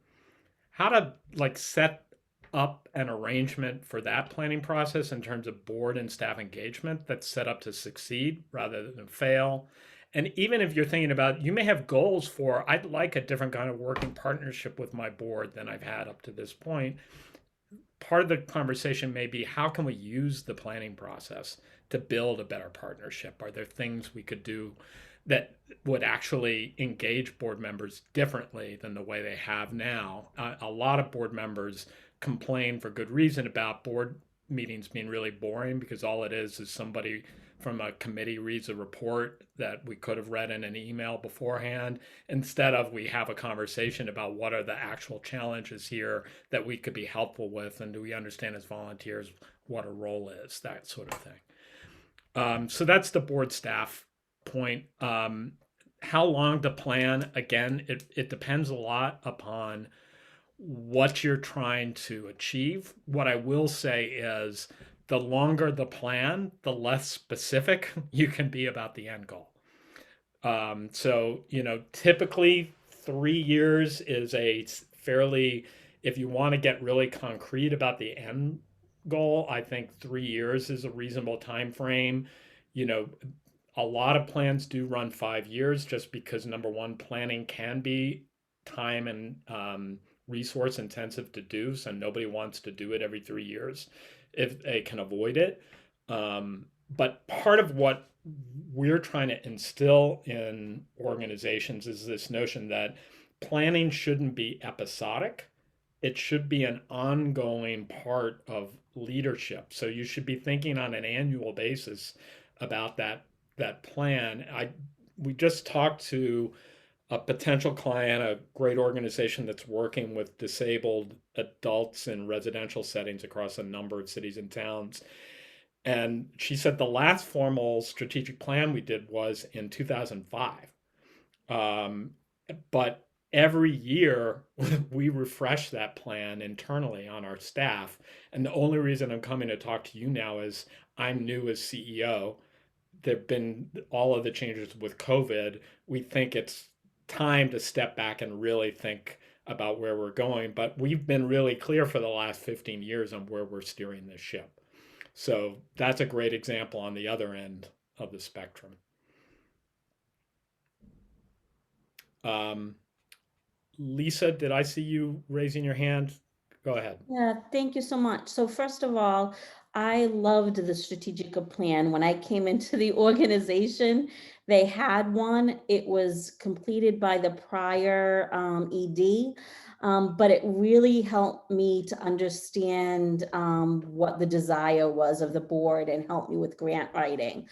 set up an arrangement for that planning process in terms of board and staff engagement that's set up to succeed rather than fail. And even if you're thinking about, you may have goals for, I'd like a different kind of working partnership with my board than I've had up to this point. Part of the conversation may be, how can we use the planning process to build a better partnership? Are there things we could do that would actually engage board members differently than the way they have now? A lot of board members complain for good reason about board meetings being really boring because all it is somebody from a committee reads a report that we could have read in an email beforehand, instead of we have a conversation about what are the actual challenges here that we could be helpful with, and do we understand as volunteers what our role is, that sort of thing. So that's the board staff point. How long to plan? Again, it depends a lot upon what you're trying to achieve. What I will say is, the longer the plan, the less specific you can be about the end goal. So, typically 3 years is a fairly, if you want to get really concrete about the end goal, I think 3 years is a reasonable time frame. A lot of plans do run 5 years just because, number one, planning can be time and resource intensive to do. So nobody wants to do it every 3 years if they can avoid it. But part of what we're trying to instill in organizations is this notion that planning shouldn't be episodic. It should be an ongoing part of leadership. So you should be thinking on an annual basis about that plan. We just talked to a potential client, a great organization that's working with disabled adults in residential settings across a number of cities and towns. And she said the last formal strategic plan we did was in 2005. But every year we refresh that plan internally on our staff. And the only reason I'm coming to talk to you now is I'm new as CEO. There've been all of the changes with COVID. We think it's time to step back and really think about where we're going. But we've been really clear for the last 15 years on where we're steering this ship. So that's a great example on the other end of the spectrum. Lisa, did I see you raising your hand? Go ahead. Yeah, thank you so much. So first of all, I loved the strategic plan. When I came into the organization, they had one. It was completed by the prior ED, but it really helped me to understand what the desire was of the board and helped me with grant writing.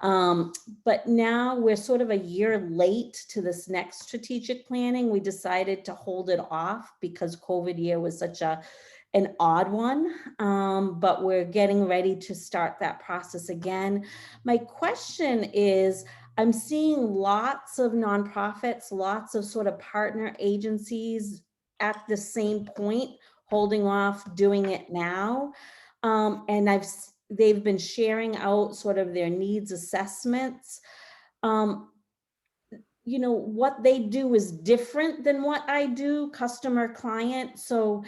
But now we're sort of a year late to this next strategic planning. We decided to hold it off because COVID year was such an odd one, but we're getting ready to start that process again. My question is, I'm seeing lots of nonprofits, lots of sort of partner agencies at the same point, holding off doing it now. And they've been sharing out sort of their needs assessments. You know, what they do is different than what I do, customer client. So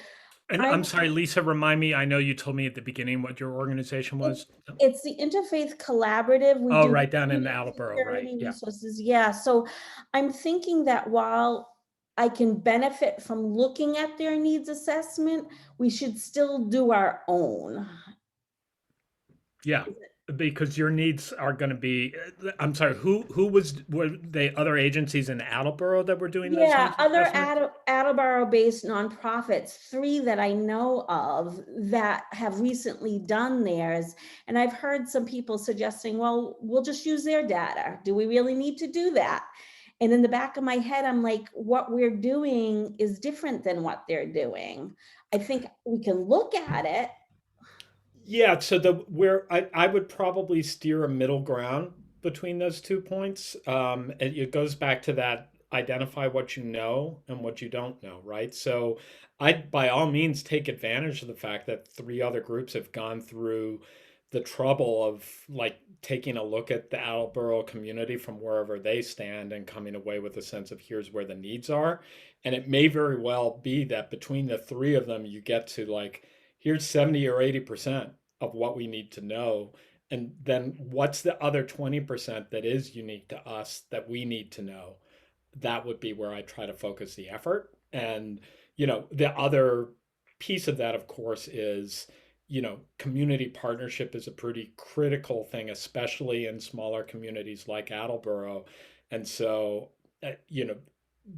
And I'm sorry, Lisa, remind me, I know you told me at the beginning what your organization was. It's the Interfaith Collaborative. We do right down in Attleboro, right? security Yeah. resources. Yeah. So I'm thinking that while I can benefit from looking at their needs assessment, we should still do our own. Yeah, because your needs are going to be, I'm sorry, were they other agencies in Attleboro that were doing those Yeah, needs other assessments? Attleboro-based nonprofits, 3 that I know of that have recently done theirs. And I've heard some people suggesting, well, we'll just use their data. Do we really need to do that? And in the back of my head, I'm like, what we're doing is different than what they're doing. I think we can look at it. Yeah, so I would probably steer a middle ground between those 2 points. It goes back to that identify what you know and what you don't know, right? So I'd by all means take advantage of the fact that 3 other groups have gone through the trouble of like taking a look at the Attleboro community from wherever they stand and coming away with a sense of here's where the needs are. And it may very well be that between the 3 of them, you get to like, here's 70 or 80% of what we need to know. And then what's the other 20% that is unique to us that we need to know? That would be where I try to focus the effort. And, the other piece of that, of course, is, community partnership is a pretty critical thing, especially in smaller communities like Attleboro. And so,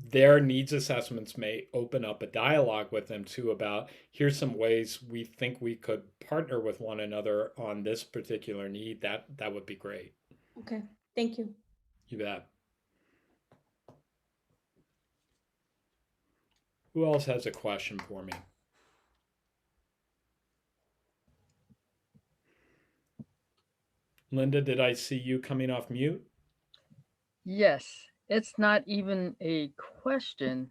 their needs assessments may open up a dialogue with them too about here's some ways we think we could partner with one another on this particular need. That would be great. Okay, thank you. You bet. Who else has a question for me? Linda, did I see you coming off mute? Yes, it's not even a question.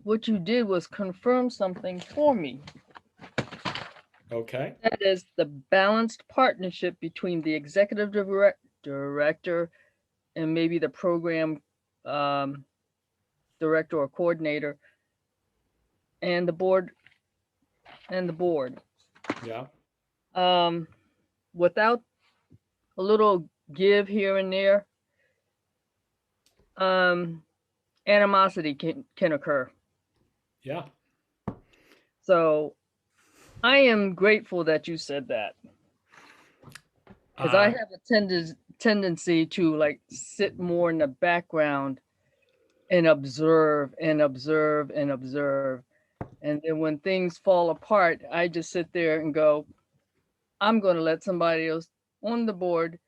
What you did was confirm something for me. Okay. That is the balanced partnership between the executive director and maybe the program director or coordinator and the board. Yeah. Without a little give here and there, animosity can occur. Yeah. So I am grateful that you said that, because I have a tendency to like sit more in the background and observe and observe and observe. And then when things fall apart, I just sit there and go, I'm going to let somebody else on the board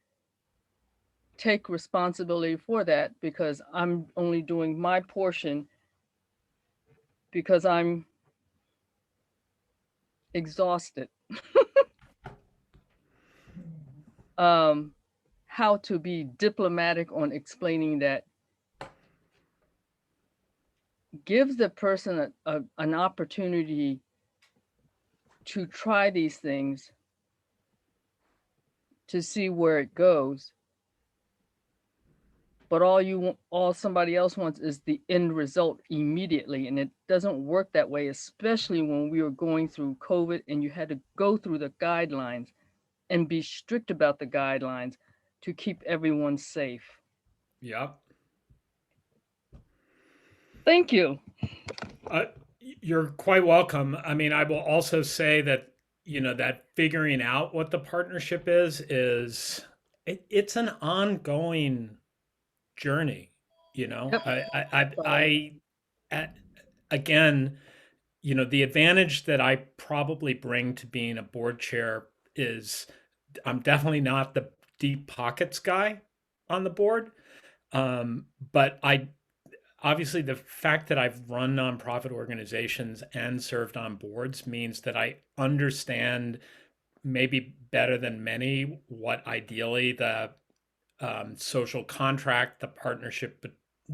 take responsibility for that, because I'm only doing my portion because I'm exhausted. How to be diplomatic on explaining that gives the person an opportunity to try these things to see where it goes. But all somebody else wants is the end result immediately. And it doesn't work that way, especially when we were going through COVID and you had to go through the guidelines and be strict about the guidelines to keep everyone safe. Yeah. Thank you. You're quite welcome. I mean, I will also say that, that figuring out what the partnership it's an ongoing journey. Yep. At, again, the advantage that I probably bring to being a board chair is I'm definitely not the deep pockets guy on the board. But obviously the fact that I've run nonprofit organizations and served on boards means that I understand maybe better than many what ideally the social contract, the partnership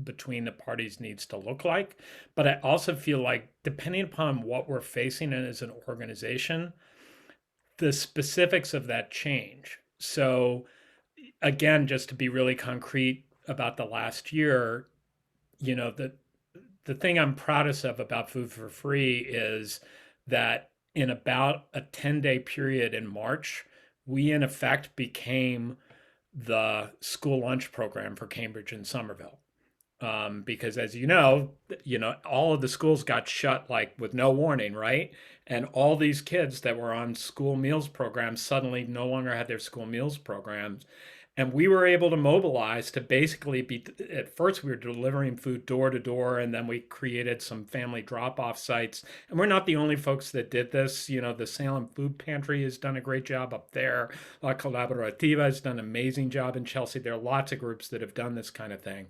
between the parties needs to look like. But I also feel like depending upon what we're facing as an organization, the specifics of that change. So again, just to be really concrete about the last year, the thing I'm proudest of about Food for Free is that in about a 10-day period in March, we in effect became the school lunch program for Cambridge and Somerville. Because as you know, all of the schools got shut like with no warning, right? And all these kids that were on school meals programs suddenly no longer had their school meals programs. And we were able to mobilize to basically at first we were delivering food door to door, and then we created some family drop-off sites. And we're not the only folks that did this. The Salem Food Pantry has done a great job up there. La Colaborativa has done an amazing job in Chelsea. There are lots of groups that have done this kind of thing.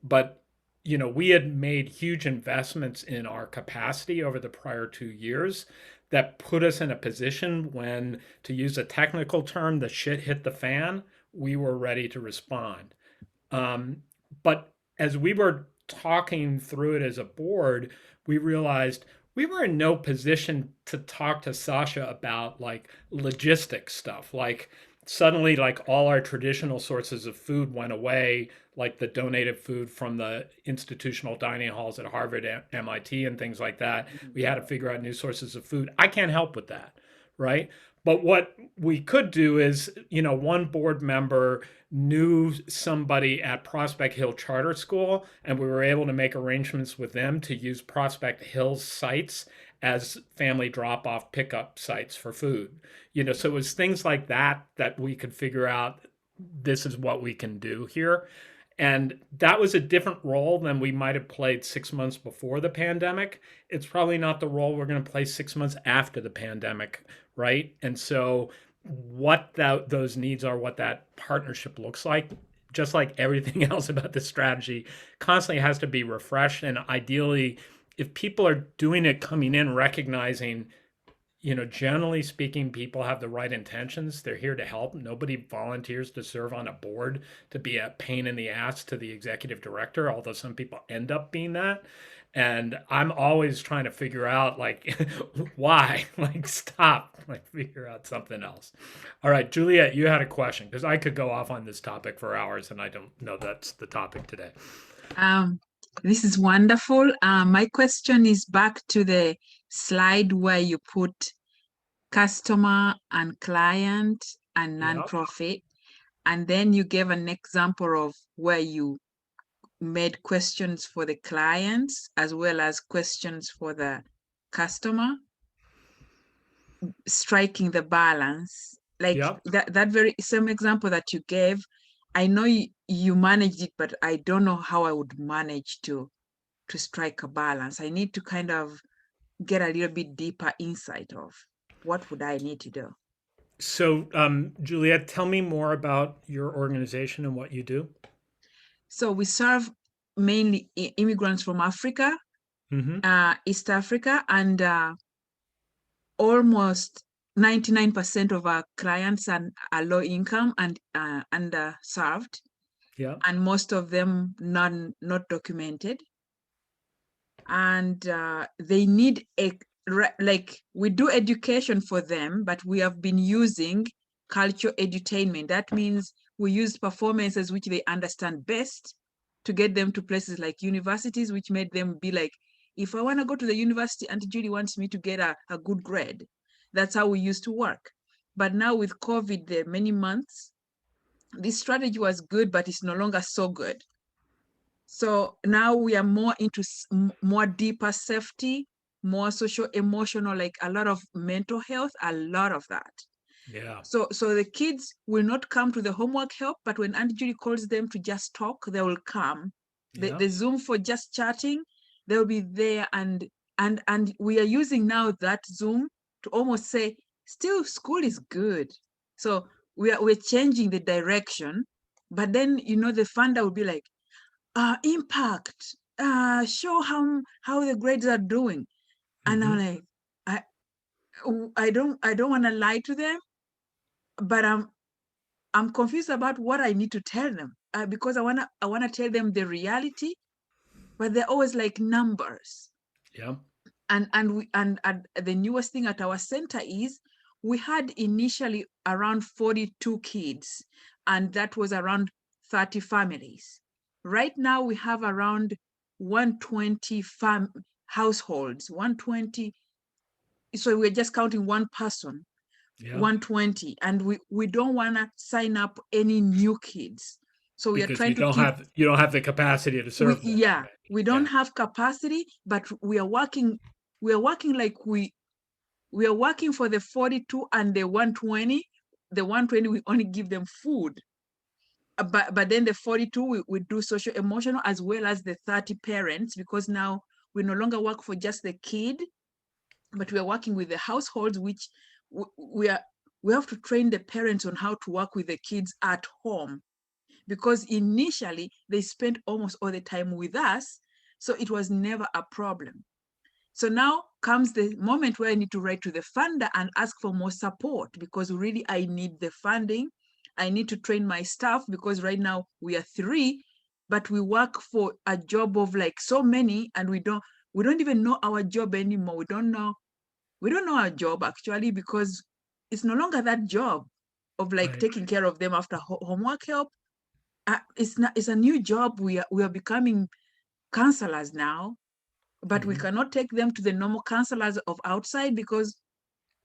But we had made huge investments in our capacity over the prior 2 years that put us in a position when, to use a technical term, the shit hit the fan, we were ready to respond. But as we were talking through it as a board, we realized we were in no position to talk to Sasha about like logistics stuff. Like suddenly, like all our traditional sources of food went away, like the donated food from the institutional dining halls at Harvard, MIT, and things like that. We had to figure out new sources of food. I can't help with that, right? But what we could do is, one board member knew somebody at Prospect Hill Charter School, and we were able to make arrangements with them to use Prospect Hill's sites as family drop-off pickup sites for food. So it was things like that we could figure out, this is what we can do here. And that was a different role than we might have played 6 months before the pandemic. It's probably not the role we're going to play 6 months after the pandemic, right? And so what those needs are, what that partnership looks like, just like everything else about this strategy, constantly has to be refreshed. And ideally, if people are doing it coming in, recognizing, generally speaking, people have the right intentions. They're here to help. Nobody volunteers to serve on a board to be a pain in the ass to the executive director, although some people end up being that. And I'm always trying to figure out, like, why? Like, stop. Like, figure out something else. All right, Juliet, you had a question, because I could go off on this topic for hours, and I don't know that's the topic today. This is wonderful. My question is back to the slide where you put customer and client and nonprofit. Yep. And then you gave an example of where you made questions for the clients as well as questions for the customer, striking the balance. Like yep. that very same example that you gave, I know you managed it, but I don't know how I would manage to strike a balance. I need to kind of get a little bit deeper insight of what would I need to do. So, Juliet, tell me more about your organization and what you do. So we serve mainly immigrants from Africa, East Africa, and almost 99% of our clients are low income and underserved. Yeah. And most of them not documented. And they need we do education for them, but we have been using cultural edutainment. That means we use performances which they understand best to get them to places like universities, which made them be like, if I want to go to the university, Auntie Judy wants me to get a good grade. That's how we used to work. But now with COVID, there are many months, this strategy was good, but it's no longer so good. So now we are more into more deeper safety more social, emotional, like a lot of mental health, a lot of that. Yeah. So the kids will not come to the homework help, but when Aunt Judy calls them to just talk, they will come. Yeah. The Zoom for just chatting, they'll be there, and we are using now that Zoom to almost say, still school is good. So we're changing the direction, but then the funder will be like, impact, show how the grades are doing. And I'm like, I don't want to lie to them, but I'm confused about what I need to tell them, because I wanna tell them the reality, but they're always like numbers. Yeah. And the newest thing at our center is we had initially around 42 kids, and that was around 30 families. Right now we have around 120 households, 120. So we're just counting one person. Yeah. 120, and we don't want to sign up any new kids, so we Because are trying to keep, you don't have the capacity to serve more. yeah, we don't have capacity, but we are working like we are working for the 42 and the 120. The 120 we only give them food, but then the 42 we do social emotional, as well as the 30 parents, because now we no longer work for just the kid, but we are working with the households, which we have to train the parents on how to work with the kids at home, because initially they spent almost all the time with us, so it was never a problem. So now comes the moment where I need to write to the funder and ask for more support, because really I need the funding. I need to train my staff, because right now we are 3, but we work for a job of like so many, and we don't even know our job anymore. We don't know our job actually, because it's no longer that job of like Right. taking care of them after homework help. It's a new job. We are becoming counselors now, but we cannot take them to the normal counselors of outside, because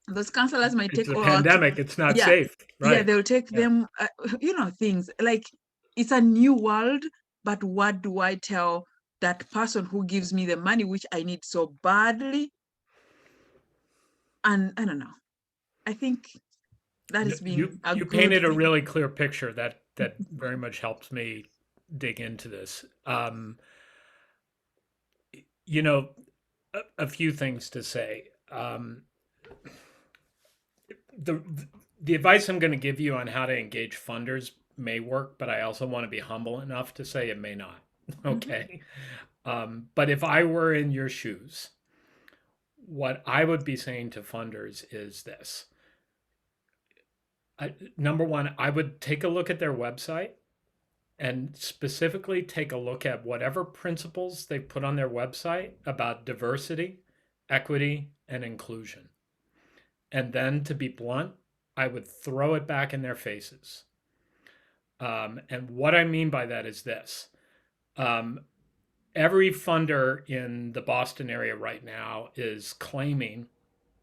those counselors might It's take a all our pandemic. It's not yeah safe. Right. yeah, they'll take them, things like, it's a new world. But what do I tell that person who gives me the money, which I need so badly? And I don't know. I think that has been a You good painted a thing. really clear picture that very much helps me dig into this. A few things to say. The the advice I'm going to give you on how to engage funders may work, but I also want to be humble enough to say it may not. Okay. But if I were in your shoes, what I would be saying to funders is this. Number one, I would take a look at their website and specifically take a look at whatever principles they put on their website about diversity, equity, and inclusion. And then, to be blunt, I would throw it back in their faces. And what I mean by that is this. Every funder in the Boston area right now is claiming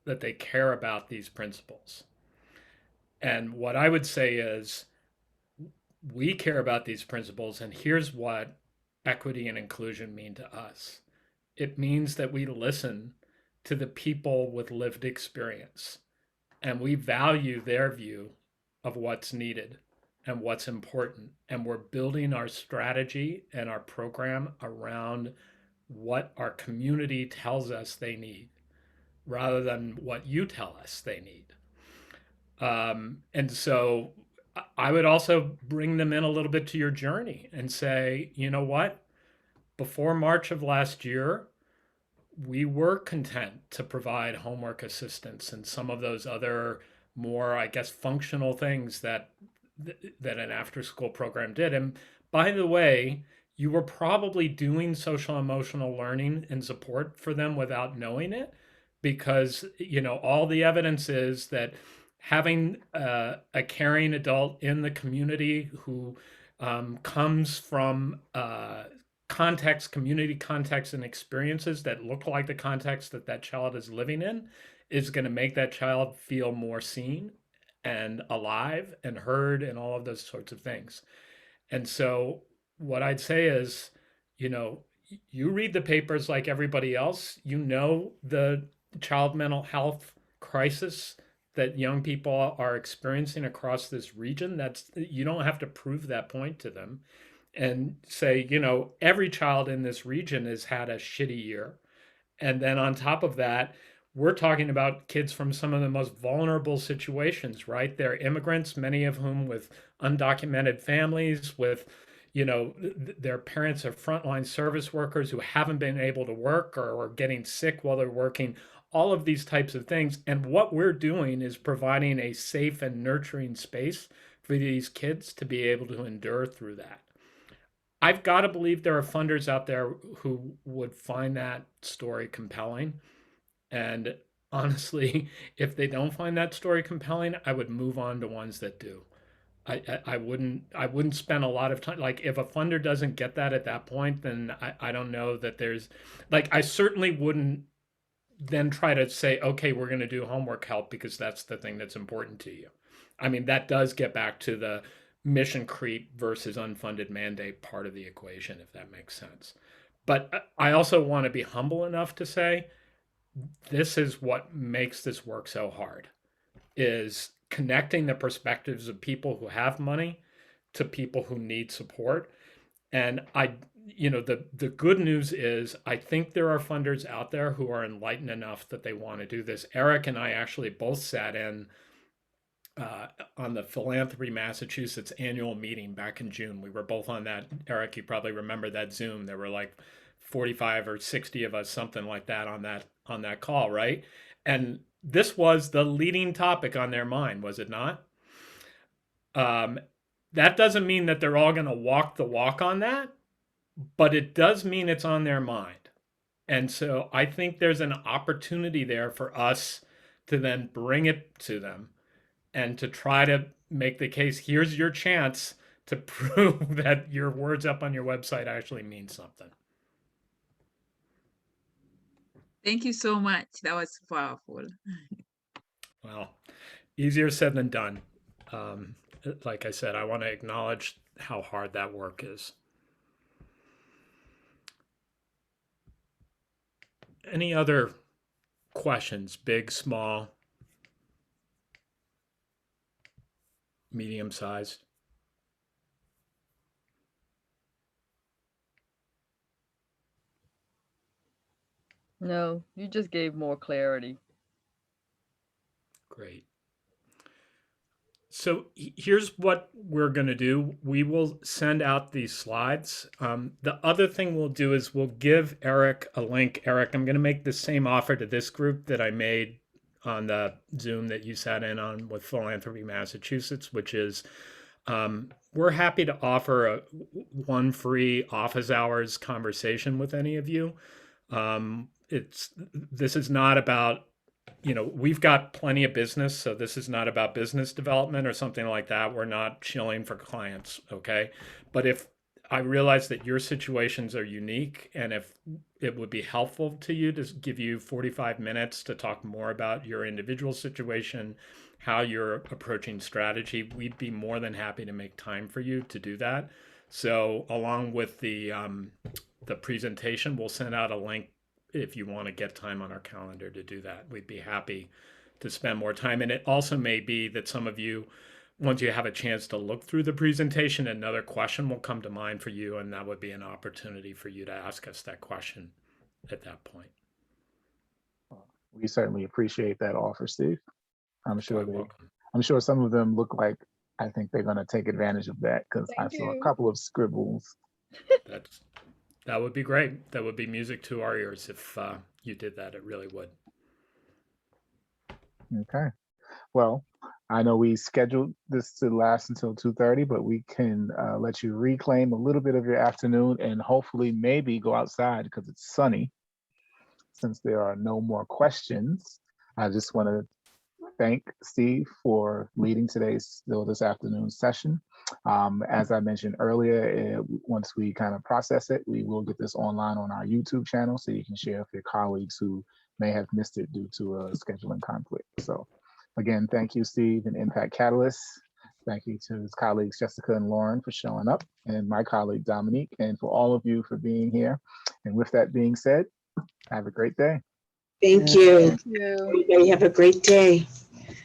that they care about these principles. And what I would say is, we care about these principles, and here's what equity and inclusion mean to us. It means that we listen to the people with lived experience, and we value their view of what's needed and what's important. And we're building our strategy and our program around what our community tells us they need, rather than what you tell us they need. And so I would also bring them in a little bit to your journey and say, you know what? Before March of last year, we were content to provide homework assistance and some of those other more, I guess, functional things that an after-school program did. And by the way, you were probably doing social emotional learning and support for them without knowing it, because all the evidence is that having a caring adult in the community who comes from community context and experiences that look like the context that child is living in is going to make that child feel more seen and alive and heard and all of those sorts of things. And so what I'd say is, you read the papers like everybody else. You know the child mental health crisis that young people are experiencing across this region. That's, you don't have to prove that point to them and say, you know, every child in this region has had a shitty year. And then on top of that, we're talking about kids from some of the most vulnerable situations, right? They're immigrants, many of whom with undocumented families, with, you know, their parents are frontline service workers who haven't been able to work or are getting sick while they're working, all of these types of things. And what we're doing is providing a safe and nurturing space for these kids to be able to endure through that. I've got to believe there are funders out there who would find that story compelling. And honestly, if they don't find that story compelling, I would move on to ones that do. I wouldn't spend a lot of time. Like, if a funder doesn't get that at that point, then I don't know that there's, like, I certainly wouldn't then try to say, okay, we're going to do homework help because that's the thing that's important to you. I mean, that does get back to the mission creep versus unfunded mandate part of the equation, if that makes sense. But I also want to be humble enough to say, this is what makes this work so hard, is connecting the perspectives of people who have money to people who need support. And you know, the good news is I think there are funders out there who are enlightened enough that they want to do this. Eric and I actually both sat in on the Philanthropy Massachusetts annual meeting back in June. We were both on that. Eric, you probably remember that Zoom. There were like 45 or 60 of us, something like that, on that call, right? And this was the leading topic on their mind, was it not? That doesn't mean that they're all going to walk the walk on that, but it does mean it's on their mind. And so I think there's an opportunity there for us to then bring it to them and to try to make the case, here's your chance to prove that your words up on your website actually mean something. Thank you so much. That was powerful. Well, easier said than done. Like I said, I want to acknowledge how hard that work is. Any other questions, big, small, medium-sized? No, you just gave more clarity. Great. So here's what we're going to do. We will send out these slides. The other thing we'll do is we'll give Eric a link. Eric, I'm going to make the same offer to this group that I made on the Zoom that you sat in on with Philanthropy Massachusetts, which is we're happy to offer one free office hours conversation with any of you. This is not about, you know, we've got plenty of business, so this is not about business development or something like that. We're not shilling for clients, okay? But if I realize that your situations are unique, and if it would be helpful to you to give you 45 minutes to talk more about your individual situation, how you're approaching strategy, we'd be more than happy to make time for you to do that. So along with the presentation, we'll send out a link if you want to get time on our calendar to do that. We'd be happy to spend more time. And it also may be that some of you, once you have a chance to look through the presentation, another question will come to mind for you, and that would be an opportunity for you to ask us that question at that point. We certainly appreciate that offer, Steve. I'm sure some of them look like, I think they're going to take advantage of that, because I saw a couple of scribbles. That would be great. That would be music to our ears if you did that. It really would. Okay. Well, I know we scheduled this to last until 2:30, but we can let you reclaim a little bit of your afternoon and hopefully maybe go outside because it's sunny. Since there are no more questions, I just want to thank Steve for leading this afternoon's session. As I mentioned earlier, once we kind of process it, we will get this online on our YouTube channel so you can share with your colleagues who may have missed it due to a scheduling conflict. So again, thank you, Steve and Impact Catalyst. Thank you to his colleagues, Jessica and Lauren, for showing up, and my colleague, Dominique, and for all of you for being here. And with that being said, have a great day. Thank you. Thank you. Everybody have a great day.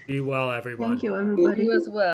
Be well, everyone. Thank you, everybody. You as well.